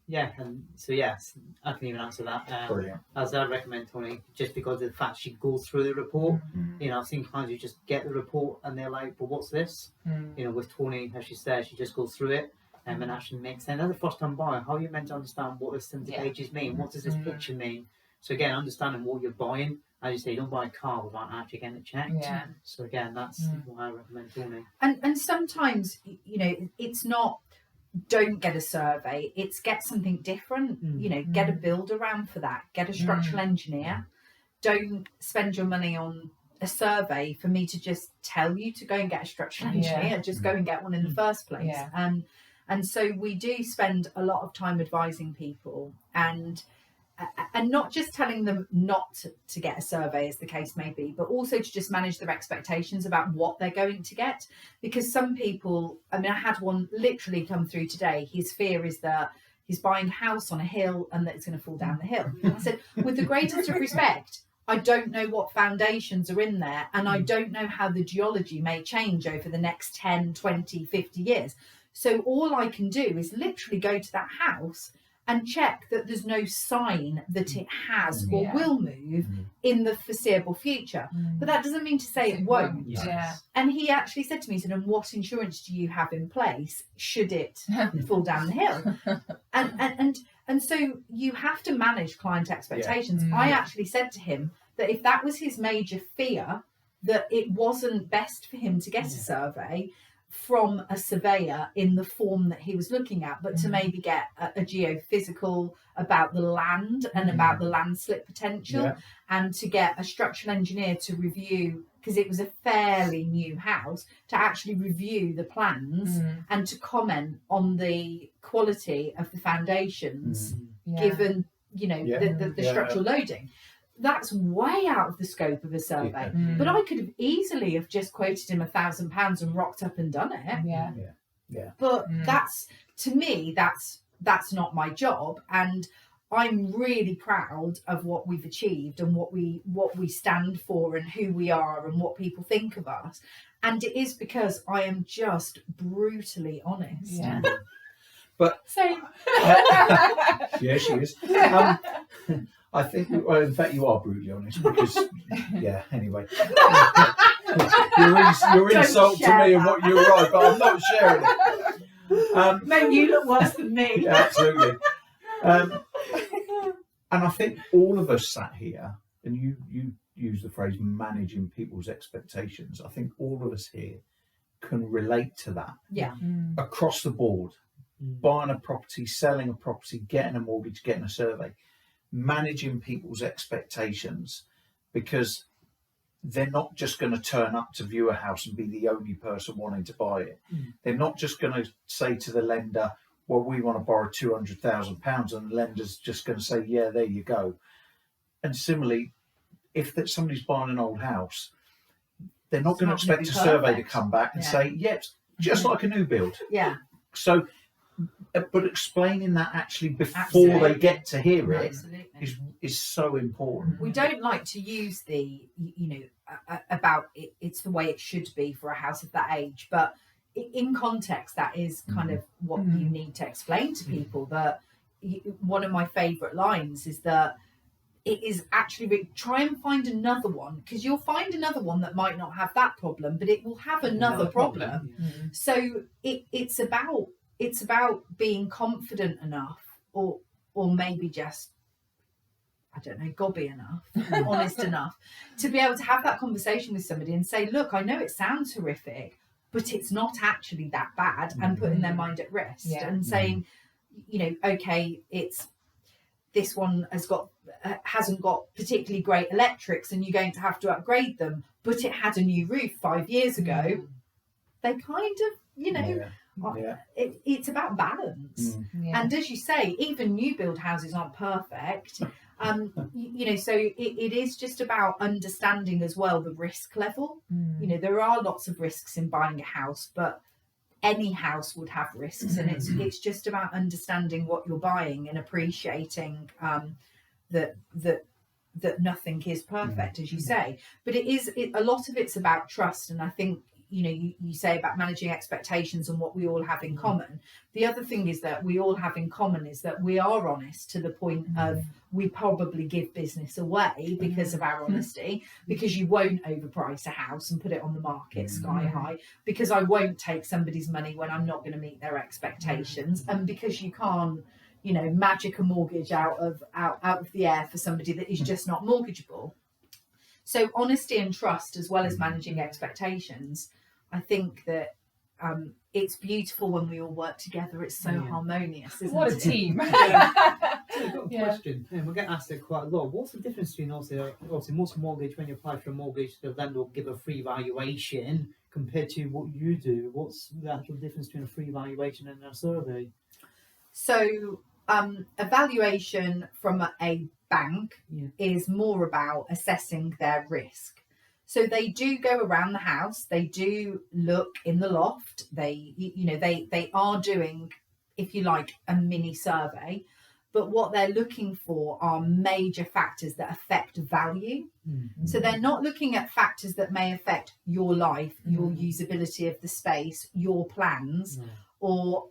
Yeah. And so yes, I can even answer that. Brilliant. As I recommend Toni, just because of the fact she goes through the report. Mm. You know, sometimes you just get the report and they're like, "But what's this?" You know, with Toni, as she says, she just goes through it. And actually makes sense. As a first-time buyer, how are you meant to understand what the 70 pages mean? What does this picture mean? So again, understanding what you're buying. As you say, you don't buy a car without actually getting it checked. Yeah. So again, that's why I recommend Toni. And sometimes, you know, it's not don't get a survey, it's get something different. You know, get a build around for that, get a structural engineer. Don't spend your money on a survey for me to just tell you to go and get a structural engineer. Just go and get one in the first place. And so we do spend a lot of time advising people and not just telling them not to get a survey, as the case may be, but also to just manage their expectations about what they're going to get. Because some people, I mean, I had one literally come through today. His fear is that he's buying a house on a hill and that it's going to fall down the hill. I said, with the greatest of respect, I don't know what foundations are in there, and I don't know how the geology may change over the next 10, 20, 50 years. So all I can do is literally go to that house and check that there's no sign that it has or will move in the foreseeable future. But that doesn't mean to say it won't. And he actually said to me, he said, "And what insurance do you have in place should it fall down the hill?" And so you have to manage client expectations. I actually said to him that if that was his major fear, that it wasn't best for him to get a survey from a surveyor in the form that he was looking at, but to maybe get a geophysical about the land and about the landslip potential, and to get a structural engineer to review, because it was a fairly new house, to actually review the plans and to comment on the quality of the foundations given, you know, the structural loading. That's way out of the scope of a survey. But I could have easily have just quoted him £1,000 and rocked up and done it. But that's, to me, that's not my job. And I'm really proud of what we've achieved and what we stand for and who we are and what people think of us. And it is because I am just brutally honest. But same. Yeah, she is. I think, well, in fact, you are brutally honest because, anyway. Your insult to me and what you're right, but I'm not sharing it. Mate, you look worse than me. Absolutely. And I think all of us sat here, and you use the phrase managing people's expectations. I think all of us here can relate to that. Across the board. Buying a property, selling a property, getting a mortgage, getting a survey. Managing people's expectations, because they're not just going to turn up to view a house and be the only person wanting to buy it. They're not just going to say to the lender, "Well, we want to borrow £200,000," and the lender's just going to say, "Yeah, there you go." And similarly, if somebody's buying an old house, they're not going to expect a survey to come back and say, "Yes, just like a new build." So, but explaining that actually before they get to hear it is so important. We don't like to use the, you know, about it's the way it should be for a house of that age, but in context, that is kind of what you need to explain to people. That one of my favourite lines is that it is actually try and find another one, because you'll find another one that might not have that problem, but it will have another problem. So it's about being confident enough, or maybe just, I don't know, gobby enough, honest enough, to be able to have that conversation with somebody and say, "Look, I know it sounds horrific, but it's not actually that bad," and putting their mind at rest and saying, you know, okay, it's this one hasn't got particularly great electrics and you're going to have to upgrade them, but it had a new roof 5 years ago. They kind of, you know, it's about balance. And as you say, even new build houses aren't perfect. You know, so it is just about understanding as well the risk level. You know, there are lots of risks in buying a house, but any house would have risks, and it's just about understanding what you're buying and appreciating that that nothing is perfect, as you say, but a lot of it's about trust. And I think, you say about managing expectations and what we all have in common. The other thing is that we all have in common is that we are honest to the point of we probably give business away because of our honesty, because you won't overprice a house and put it on the market sky high, because I won't take somebody's money when I'm not going to meet their expectations, and because you can't, magic a mortgage out of the air for somebody that is just not mortgageable. So honesty and trust, as well as managing expectations, I think that it's beautiful when we all work together. It's so harmonious, isn't it? What a team. So I've got a question, and we get asked it quite a lot. What's the difference between obviously most mortgage, when you apply for a mortgage, the lender will give a free valuation compared to what you do? What's the actual difference between a free valuation and a survey? So a valuation from a bank is more about assessing their risk. So they do go around the house, they do look in the loft, they are doing, if you like, a mini survey, but what they're looking for are major factors that affect value. So they're not looking at factors that may affect your life, your usability of the space, your plans, or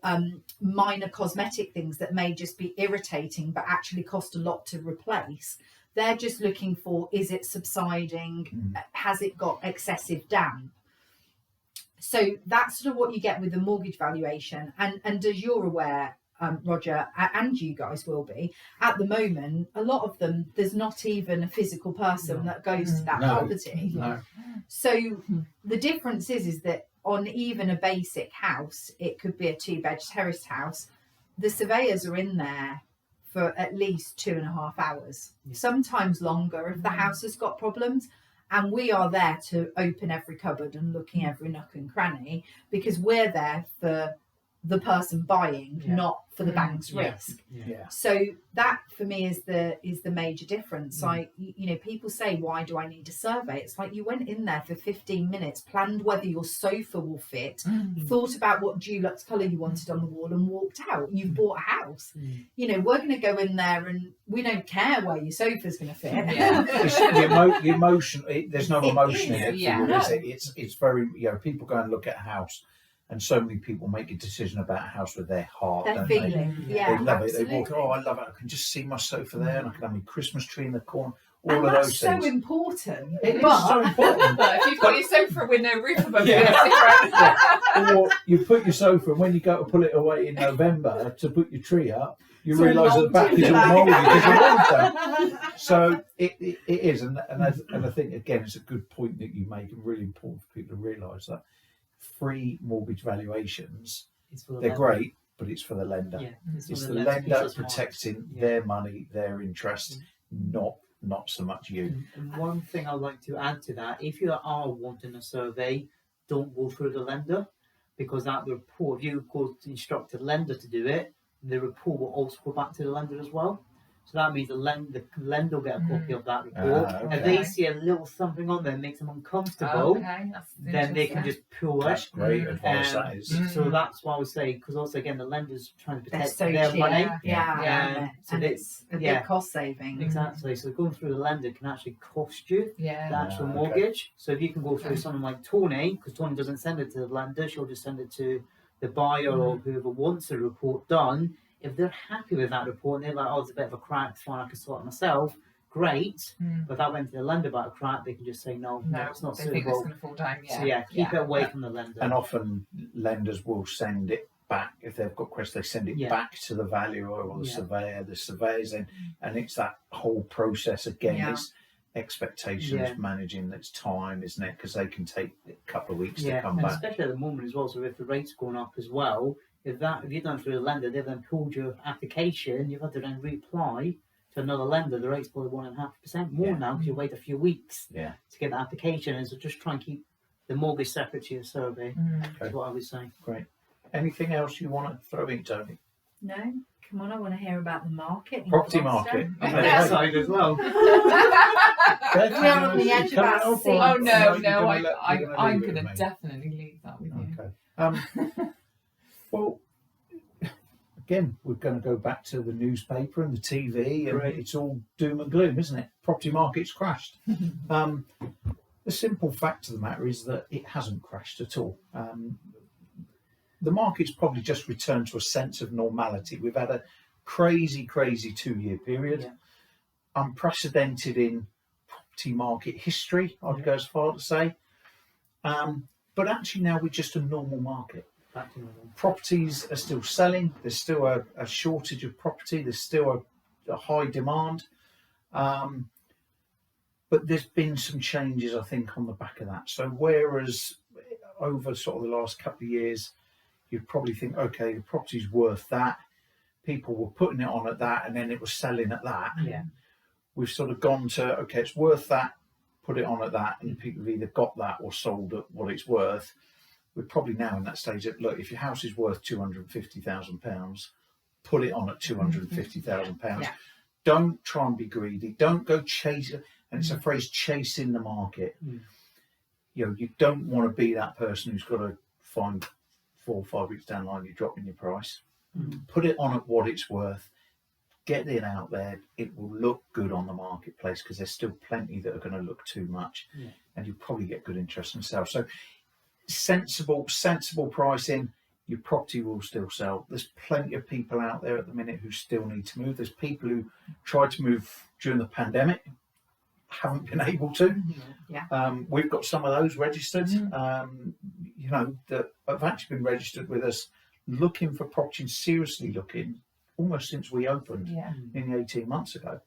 minor cosmetic things that may just be irritating but actually cost a lot to replace. They're just looking for, is it subsiding? Has it got excessive damp? So that's sort of what you get with the mortgage valuation. And as you're aware, Roger, and you guys will be, at the moment, a lot of them, there's not even a physical person that goes to that property. So the difference is that on even a basic house, it could be a 2-bed terraced house, the surveyors are in there for at least 2.5 hours, sometimes longer if the house has got problems. And we are there to open every cupboard and looking every nook and cranny, because we're there for the person buying, not for the bank's risk. So that for me is the major difference. Like, people say, why do I need a survey? It's like you went in there for 15 minutes, planned whether your sofa will fit, thought about what Dulux colour you wanted on the wall, and walked out. You've bought a house. We're going to go in there and we don't care where your sofa's going to fit. The emotion, there's no emotion in it. Yeah. It's very, people go and look at a house. And so many people make a decision about a house with their heart. Their feeling, they love it. They walk, I love it. I can just see my sofa there, and I can have my Christmas tree in the corner. All and of that's those so things. important. It is so important. But if you've got your sofa with no roof above you, Or you put your sofa, and when you go to pull it away in November to put your tree up, you realise that the back is all mouldy because of water. So it is, and I think again it's a good point that you make, and really important for people to realise that free mortgage valuations, they're great, but it's for the lender. It's the lender protecting their money, their interest, not so much you. And one thing I'd like to add to that, if you are wanting a survey, don't go through the lender, because that report, if you go to instruct the lender to do it, the report will also go back to the lender as well. So that means the lender will get a copy of that report. Okay. If they see a little something on there that makes them uncomfortable, then they can just pull it. That's great advice, that is. So that's why I would say, because also again the lender's trying to protect so their money. So it's a big cost saving. Exactly. So going through the lender can actually cost you the actual mortgage. So if you can go through someone like Toni, because Toni doesn't send it to the lender, she'll just send it to the buyer or whoever wants a report done. If they're happy with that report and they're like, oh, it's a bit of a crack, it's fine, I can sort it myself, great. But if that went to the lender about a crack, they can just say, no, it's not suitable. Think it's going to fall down. So keep it away from the lender. And often lenders will send it back. If they've got questions, they send it back to the valuer or the surveyor. The surveyor's in, and it's that whole process again. It's expectations, managing its time, isn't it? Because they can take a couple of weeks to come back. Especially at the moment as well. So if the rate's going up as well, if you've done through the lender, they've then pulled your application, you've had to then reply to another lender. The rate's probably 1.5% more now, because you wait a few weeks to get the application. And so just try and keep the mortgage separate to your survey. That's what I would say. Great. Anything else you want to throw in, Toni? No, come on, I want to hear about the market. Property market. I'm excited as well. We're on the edge of our seat. Oh no, I'm going to definitely leave that with you. Okay. Well, again, we're going to go back to the newspaper and the TV, and Right. it's all doom and gloom, isn't it? Property market's crashed. The simple fact of the matter is that it hasn't crashed at all. The market's probably just returned to a sense of normality. We've had a crazy 2-year period, Yeah. unprecedented in property market history, I'd go as far to say. But actually now we're just a normal market. Back to normal. Properties are still selling. There's still a shortage of property. There's still a high demand. But there's been some changes, I think, on the back of that. So whereas over sort of the last couple of years, you'd probably think, okay, the property's worth that. People were putting it on at that, and then it was selling at that. Yeah. We've sort of gone to, okay, it's worth that, put it on at that, and people have either got that or sold at what it's worth. We're probably now in that stage that, look, if your house is worth £250,000, put it on at £250,000. Yeah. Don't try and be greedy. Don't go chase, and it's a phrase, chasing the market. You know, you don't want to be that person who's got to find 4 or 5 weeks down the line you're dropping your price. Put it on at what it's worth. Get it out there. It will look good on the marketplace because there's still plenty that are going to look too much, and you'll probably get good interest and sell. So sensible pricing, your property will still sell. There's plenty of people out there at the minute who still need to move. There's people who tried to move during the pandemic, haven't been able to. We've got some of those registered, you know, that have actually been registered with us, looking for property and seriously looking almost since we opened nearly 18 months ago,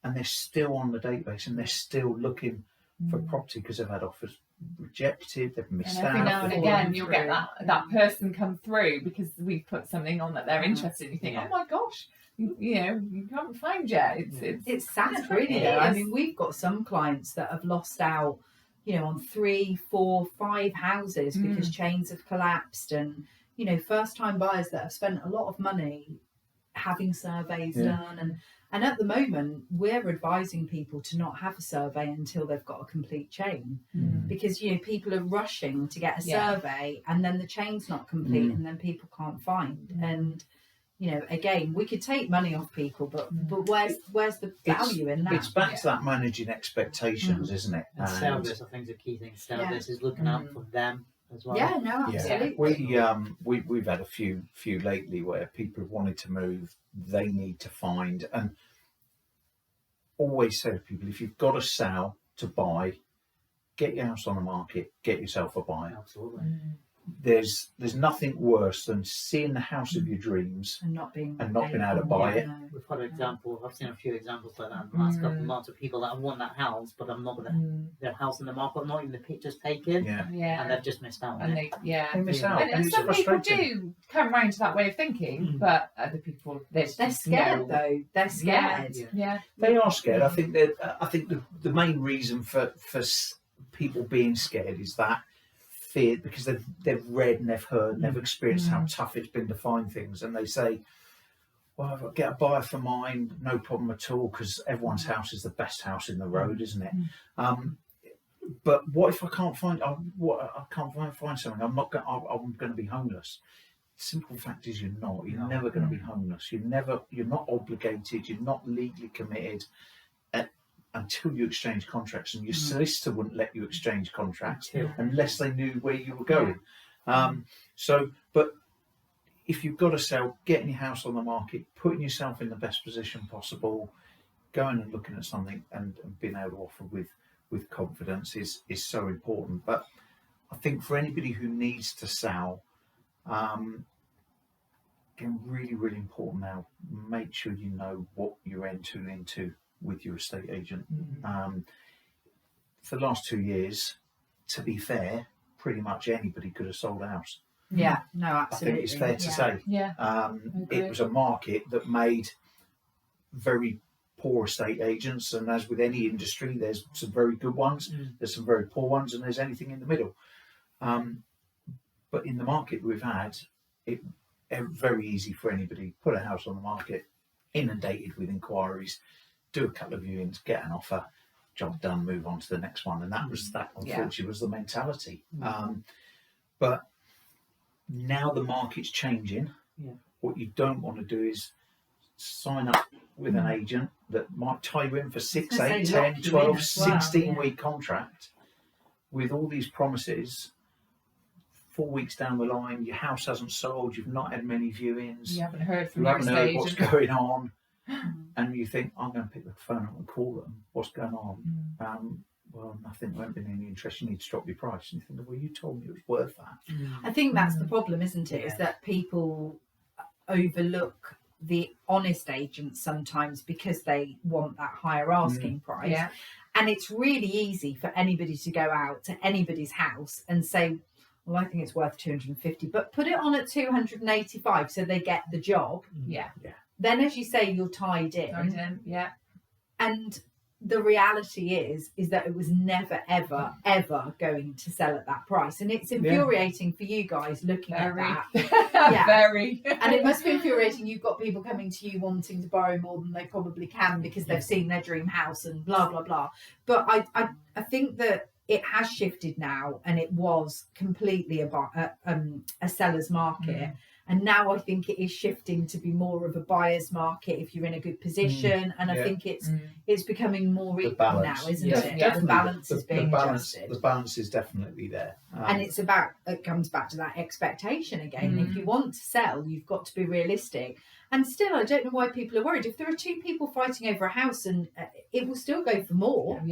and they're still on the database and they're still looking for property because they've had offers rejected, they've missed and every out. now and again you'll get that person come through because we've put something on that they're interested in. You think, oh my gosh, you know, you can't find yet. It's sad, it's really. crazy. I mean, we've got some clients that have lost out, you know, on 3, 4, 5 houses because chains have collapsed, and you know, first time buyers that have spent a lot of money having surveys done, and at the moment we're advising people to not have a survey until they've got a complete chain, because you know, people are rushing to get a survey and then the chain's not complete and then people can't find, and you know, again, we could take money off people, but where's the value in that? It's back to that managing expectations, isn't it? And service, I think, is a key thing. Service is looking out for them as well. Yeah, no, absolutely. We've had a few lately where people have wanted to move, they need to find, and always say to people, if you've got a sell to buy, get your house on the market, get yourself a buyer. Absolutely. There's nothing worse than seeing the house of your dreams and not being able to buy it. We've had an example. I've seen a few examples like that in the last couple of months of people that have won that house, but I'm not going to their house in the market, not even the pictures taken, and they've just missed out. And they miss out. And it's some people frustrating. do come round to that way of thinking, but other people they're scared though. They're scared. They are scared. I think that the main reason for people being scared is that fear, because they've read and they've heard and they've experienced how tough it's been to find things, and they say, well, if I get a buyer for mine, no problem at all, because everyone's house is the best house in the road, isn't it? But what if I can't find? I can't find something. I'm going to be homeless. Simple fact is, you're not. You're never going to be homeless. You're not obligated. You're not legally committed until you exchange contracts, and your solicitor wouldn't let you exchange contracts unless they knew where you were going. But if you've got to sell, getting your house on the market, putting yourself in the best position possible, going and looking at something and being able to offer with confidence is so important. But I think for anybody who needs to sell, again, really, really important now, make sure you know what you're entering into with your estate agent. For the last 2 years, to be fair, pretty much anybody could have sold a house. Yeah, no, absolutely. I think it's fair to say. It was a market that made very poor estate agents, and as with any industry, there's some very good ones, there's some very poor ones, and there's anything in the middle. But in the market we've had, it's very easy for anybody put a house on the market, inundated with inquiries, do a couple of viewings, get an offer, job done, move on to the next one. And that unfortunately was the mentality. But now the market's changing. what you don't want to do is sign up with an agent that might tie you in for 6, 8, 10, 12, 16-week contract with all these promises. 4 weeks down the line, your house hasn't sold, you've not had many viewings, You haven't heard from you your haven't heard estate what's agent. going on, and you think, I'm going to pick the phone up and call them, what's going on? Well, nothing, there won't be any interest, you need to drop your price. And you think, well, you told me it was worth that. I think that's the problem, isn't it? Is that people overlook the honest agents sometimes because they want that higher asking price. Yeah. And it's really easy for anybody to go out to anybody's house and say, well, I think it's worth 250, but put it on at 285 so they get the job. Yeah. Then, as you say, you're tied in. Yeah. And the reality is that it was never, ever, ever going to sell at that price. And it's infuriating for you guys looking at that. Very. And it must be infuriating. You've got people coming to you wanting to borrow more than they probably can because they've seen their dream house and blah, blah, blah. But I think that it has shifted now, and it was completely a seller's market. And now I think it is shifting to be more of a buyer's market if you're in a good position. And I think it's becoming more equal now, isn't it? Definitely. The balance is being adjusted. The balance is definitely there. And it comes back to that expectation again. If you want to sell, you've got to be realistic. And still, I don't know why people are worried. If there are two people fighting over a house, and it will still go for more.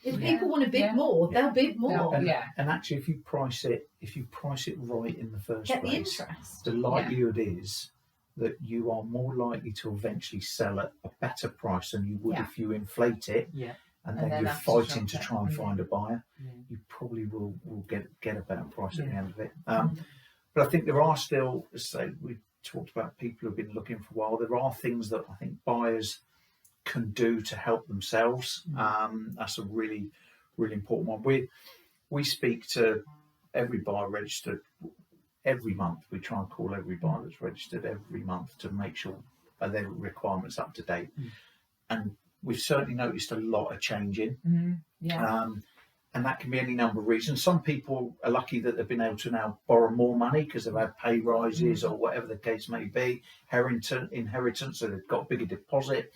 If people want to bid more, they'll bid more. And actually, if you price it right in the first Get place, the interest. the likelihood is that you are more likely to eventually sell at a better price than you would if you inflate it. And then you're fighting to try and find a buyer. You probably will get a better price at the end of it. But I think there are still, say, we talked about people who've been looking for a while. There are things that I think buyers can do to help themselves. That's a really, really important one. We speak to every buyer registered every month. We try and call every buyer that's registered every month to make sure their requirements up to date. And we've certainly noticed a lot of changing. And that can be any number of reasons. Some people are lucky that they've been able to now borrow more money because they've had pay rises or whatever the case may be, inheritance, so they've got a bigger deposit.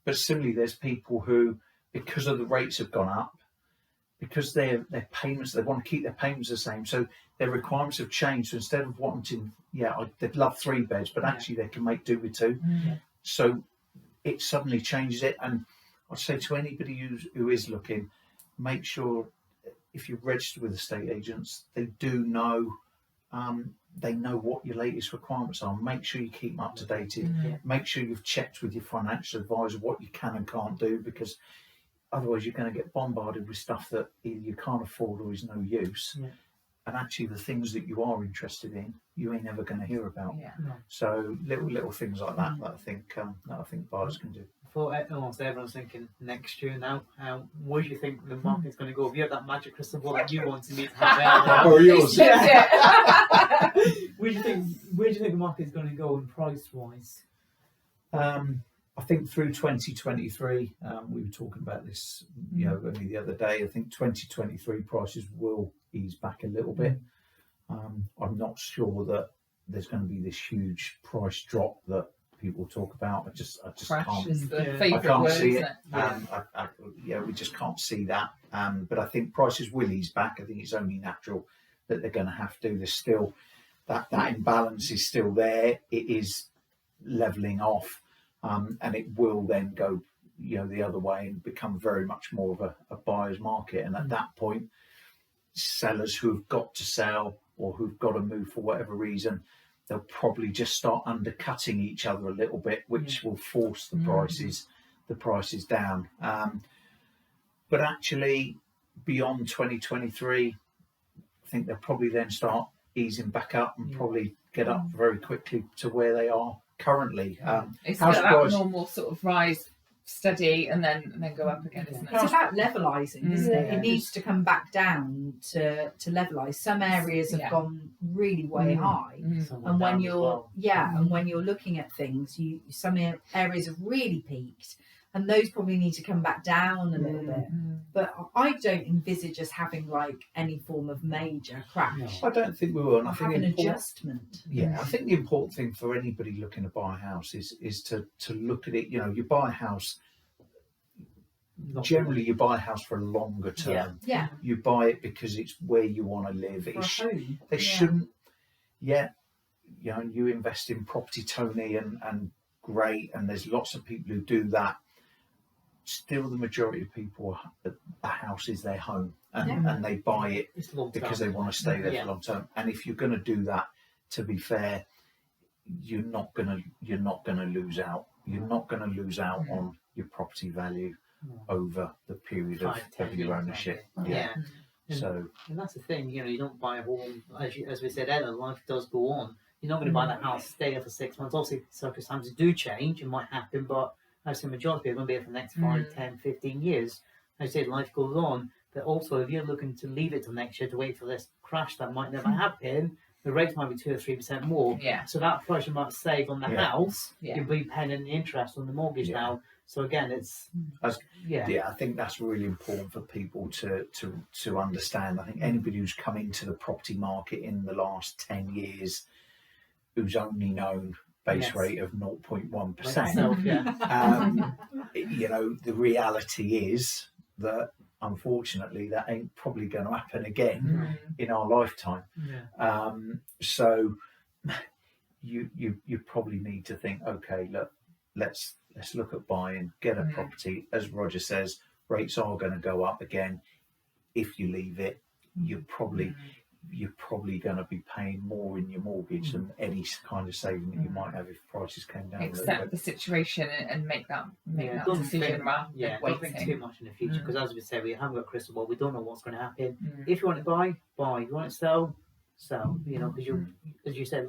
But similarly, there's people who, because of the rates have gone up, because their payments, they want to keep their payments the same, so their requirements have changed. So instead of wanting, they'd love 3 beds, but actually they can make do with 2. So it suddenly changes it. And I'd say to anybody who is looking, make sure if you're registered with estate agents, they do know, they know what your latest requirements are. Make sure you keep them up to date. Make sure you've checked with your financial advisor what you can and can't do, because otherwise you're going to get bombarded with stuff that either you can't afford or is no use. And actually the things that you are interested in, you ain't never going to hear about. So little things like that that I think buyers can do. For almost everyone's thinking next year now, where do you think the market's going to go? If you have that magic crystal ball that you wanted me to have, Or yours. where do you think the market's going to go in price wise? I think through 2023, we were talking about this, only the other day. I think 2023 prices will ease back a little bit. I'm not sure that there's going to be this huge price drop that people talk about. I just can't. Is the I favourite can't word, see isn't it. We just can't see that. But I think prices will ease back. I think it's only natural that they're going to have to. There's still that imbalance is still there. It is levelling off. And it will then go, the other way and become very much more of a buyer's market. And at that point, sellers who've got to sell or who've got to move for whatever reason, they'll probably just start undercutting each other a little bit, which will force the prices down. But actually, beyond 2023, I think they'll probably then start easing back up and probably get up very quickly to where they are currently. It's got that normal sort of rise, steady, and then go up again, isn't it? It's about levelising, isn't it? It needs to come back down to levelise. Some areas have gone really way high, and when you're and when you're looking at things, some areas have really peaked, and those probably need to come back down a little Yeah. bit. But I don't envisage us having like any form of major crash. No. I don't think we will. And I Or think have an important- adjustment. Yeah, I think the important thing for anybody looking to buy a house is to look at it. You know, you buy a house. Generally, you buy a house for a longer term. Yeah, You buy it because it's where you want to live. for a home. They Yeah. shouldn't. Yeah, you know, you invest in property, Tony, and great. And there's lots of people who do that. Still, the majority of people, the house is their home, and they buy it It's long because term. they want to stay there Yeah. for long term. And if you're going to do that, to be fair, you're not gonna lose out. You're not going to lose out on your property value No. over the period 5, 10 of your years, ownership. maybe. Yeah. Yeah. So And that's the thing, you know, you don't buy a home, as we said earlier, life does go on. You're not going to buy that house, stay there for 6 months. Obviously, circumstances do change, it might happen, but as the majority are going to be here for the next 5, 10, 15 years. As I said, life goes on. But also, if you're looking to leave it till next year to wait for this crash that might never happen, the rates might be 2 or 3% more. Yeah. So that price you might save on the Yeah. house, Yeah. you'll be paying the interest on the mortgage Yeah. now. So again, it's As- yeah. yeah, I think that's really important for people to understand. I think anybody who's come into the property market in the last 10 years who's only known base Yes. rate of Like 0.1%, myself, yeah. you know, the reality is that unfortunately that ain't probably going to happen again in our lifetime. Yeah. So you probably need to think, okay, look, let's look at buying, get a property. As Roger says, rates are going to go up again. If you leave it, you're probably going to be paying more in your mortgage than any kind of saving that you might have if prices came down a little Accept bit. the situation and make that don't decision think, rather yeah, than don't think too waiting. much in the future because, as we said, we haven't got a crystal ball. We don't know what's going to happen. Mm. If you want to buy. If you want to sell. You know, because you're, as you said,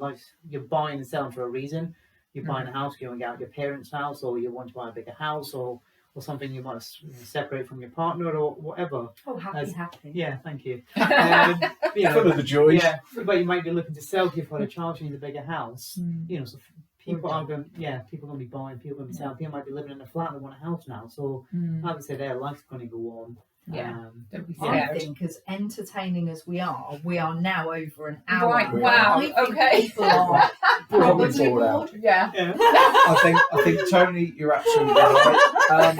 you're buying and selling for a reason. You're buying a house, you want to get out your parents' house, or you want to buy a bigger house, or something you want to separate from your partner, or whatever. Oh, happy. Yeah, thank you. Full of the joys. Yeah, but you might be looking to sell if you've got a child, you need a bigger house. You know, so people are going. Yeah, people are going to be buying. People are going to be selling. People might be living in a flat and want a house now. So I would say their life's going to go on. Yeah. Don't be I scared. think, as entertaining as we are now over an hour. Right, wow, I think okay. people are Probably probably bored out. bored. Yeah. I think Tony, you're absolutely right.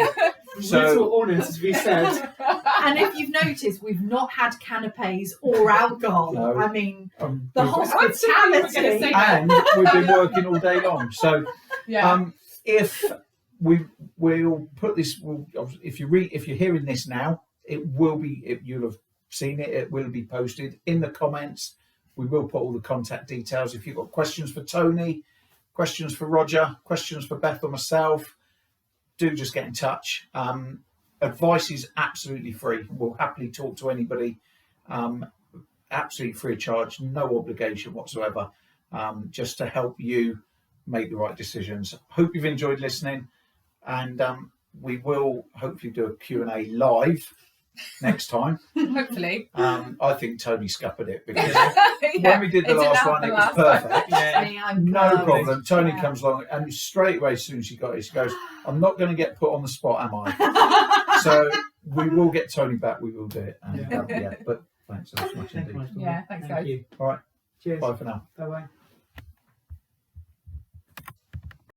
So Brutal honest, as we said. And if you've noticed, we've not had canapes or alcohol. No. I mean, um, the we've- hospitality. say and we've been working all day long. So Yeah. if we'll put this, if you're hearing this now, it will be. You'll have seen it. It will be posted in the comments. We will put all the contact details. If you've got questions for Tony, questions for Roger, questions for Beth or myself, do just get in touch. Advice is absolutely free. We'll happily talk to anybody. Absolutely free of charge, no obligation whatsoever. Just to help you make the right decisions. Hope you've enjoyed listening, and we will hopefully do a Q&A live next time. Hopefully. I think Tony scuppered it because Yeah, when we did the it didn't last happen one, it was last time. perfect. Me, I'm No perfect. problem. Tony Yeah. comes along and straight away, as soon as she got it, she goes, "I'm not going to get put on the spot, am I?" So we will get Tony back. We will do it. And, Yeah. but thanks so much Thank indeed. you. Yeah, thanks, guys. You. All right. Cheers. Bye for now. Bye bye.